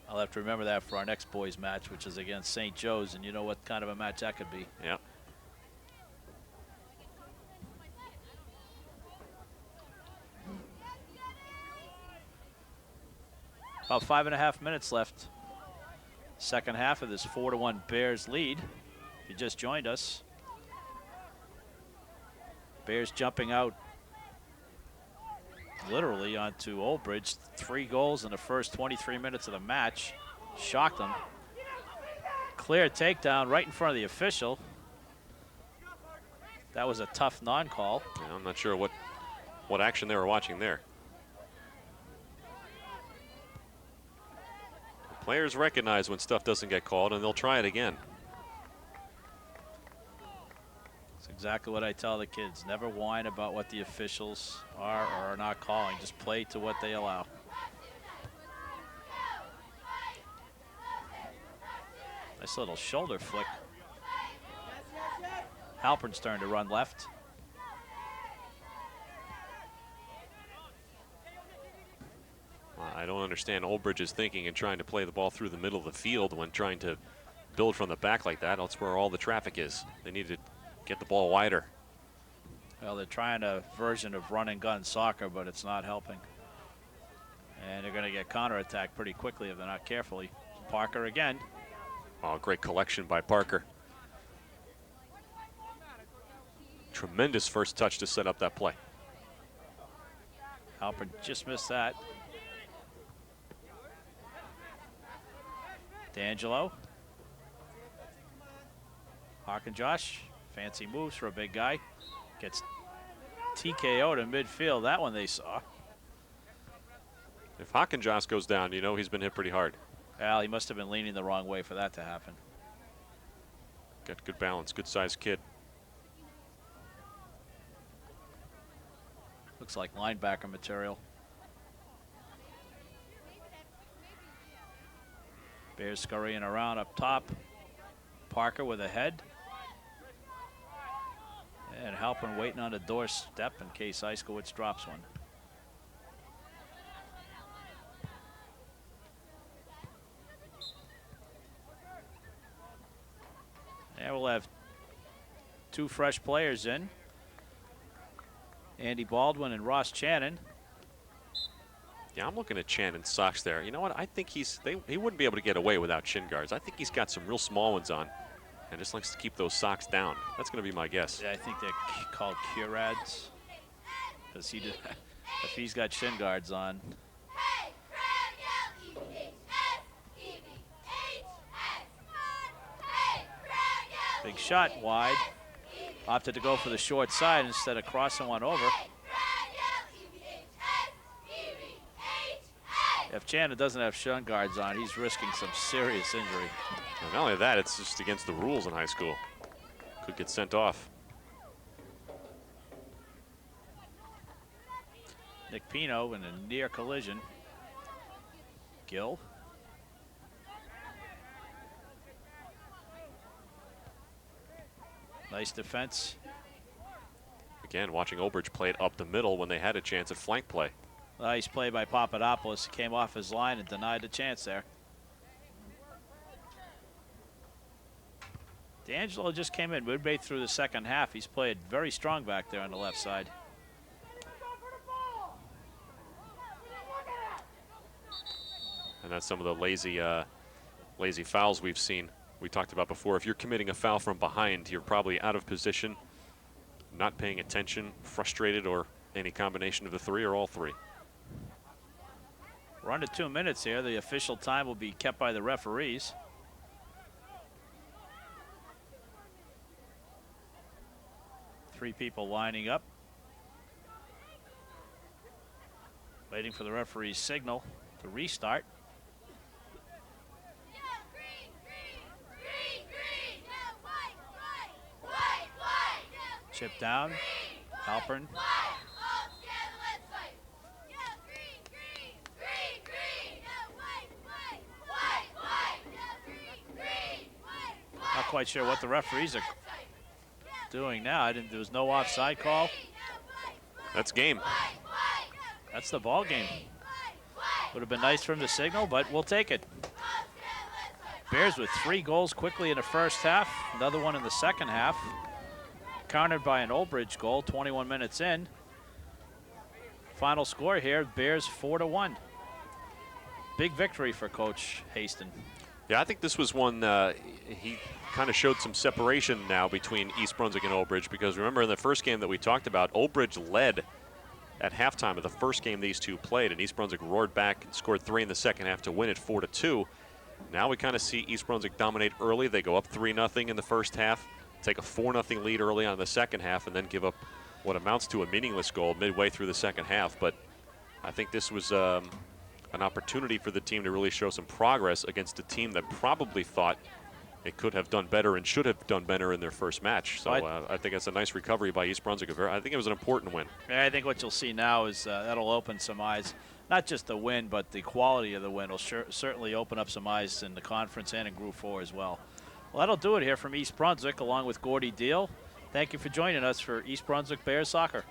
I'll have to remember that for our next boys match, which is against St. Joe's, and you know what kind of a match that could be. Yeah. About 5.5 minutes left. Second half of this 4-1 Bears lead. If you just joined us, Bears jumping out literally onto Old Bridge. 3 goals in the first 23 minutes of the match. Shocked them. Clear takedown right in front of the official. That was a tough non-call. Yeah, I'm not sure what action they were watching there. Players recognize when stuff doesn't get called, and they'll try it again. That's exactly what I tell the kids. Never whine about what the officials are or are not calling. Just play to what they allow. Nice little shoulder flick. Halpern's turn to run left. I don't understand Old Bridge's thinking and trying to play the ball through the middle of the field when trying to build from the back like that. That's where all the traffic is. They need to get the ball wider. Well, they're trying a version of run and gun soccer, but it's not helping. And they're going to get counterattacked pretty quickly if they're not careful. Parker again. Oh, great collection by Parker. Tremendous first touch to set up that play. Halpern just missed that. D'Angelo. Josh, fancy moves for a big guy. Gets TKO to midfield. That one they saw. If Josh goes down, you know he's been hit pretty hard. Well, he must have been leaning the wrong way for that to happen. Got good balance, good sized kid. Looks like linebacker material. Bears scurrying around up top. Parker with a head. And Halpern waiting on the doorstep in case Eiskowitz drops one. And we'll have two fresh players in. Andy Baldwin and Ross Channon. Yeah, I'm looking at Channon's socks there. You know what? I think he wouldn't be able to get away without shin guards. I think he's got some real small ones on and just likes to keep those socks down. That's going to be my guess. Yeah, I think they're called Curads. Because if he's got shin guards on. Big shot wide. Opted to go for the short side instead of crossing one over. If Channon doesn't have shin guards on, he's risking some serious injury. And not only that, it's just against the rules in high school. Could get sent off. Nick Pino in a near collision. Gill. Nice defense. Again, watching Old Bridge play it up the middle when they had a chance at flank play. Nice play by Papadopoulos. He came off his line and denied the chance there. D'Angelo just came in midway through the second half. He's played very strong back there on the left side. And that's some of the lazy fouls we've seen. We talked about before, if you're committing a foul from behind, you're probably out of position, not paying attention, frustrated, or any combination of the three or all three. We're under 2 minutes here. The official time will be kept by the referees. Three people lining up. Waiting for the referee's signal to restart. Chip down, Halpern. Not quite sure what the referees are doing now. There was no offside call. That's game. That's the ball game. Would have been nice for him to signal, but we'll take it. Bears with 3 goals quickly in the first half. Another one in the second half. Countered by an Old Bridge goal 21 minutes in. Final score here, Bears 4-1. Big victory for Coach Haston. Yeah, I think this was one, he kind of showed some separation now between East Brunswick and Old Bridge, because remember in the first game that we talked about, Old Bridge led at halftime of the first game these two played, and East Brunswick roared back and scored 3 in the second half to win it 4-2. Now we kind of see East Brunswick dominate early. They go up 3-0 in the first half, take a 4-0 lead early on in the second half, and then give up what amounts to a meaningless goal midway through the second half. But I think this was an opportunity for the team to really show some progress against a team that probably thought it could have done better and should have done better in their first match. So I think it's a nice recovery by East Brunswick. I think it was an important win. I think what you'll see now is that'll open some eyes. Not just the win, but the quality of the win will certainly open up some eyes in the conference and in Group 4 as well. Well, that'll do it here from East Brunswick, along with Gordy Deal. Thank you for joining us for East Brunswick Bears Soccer.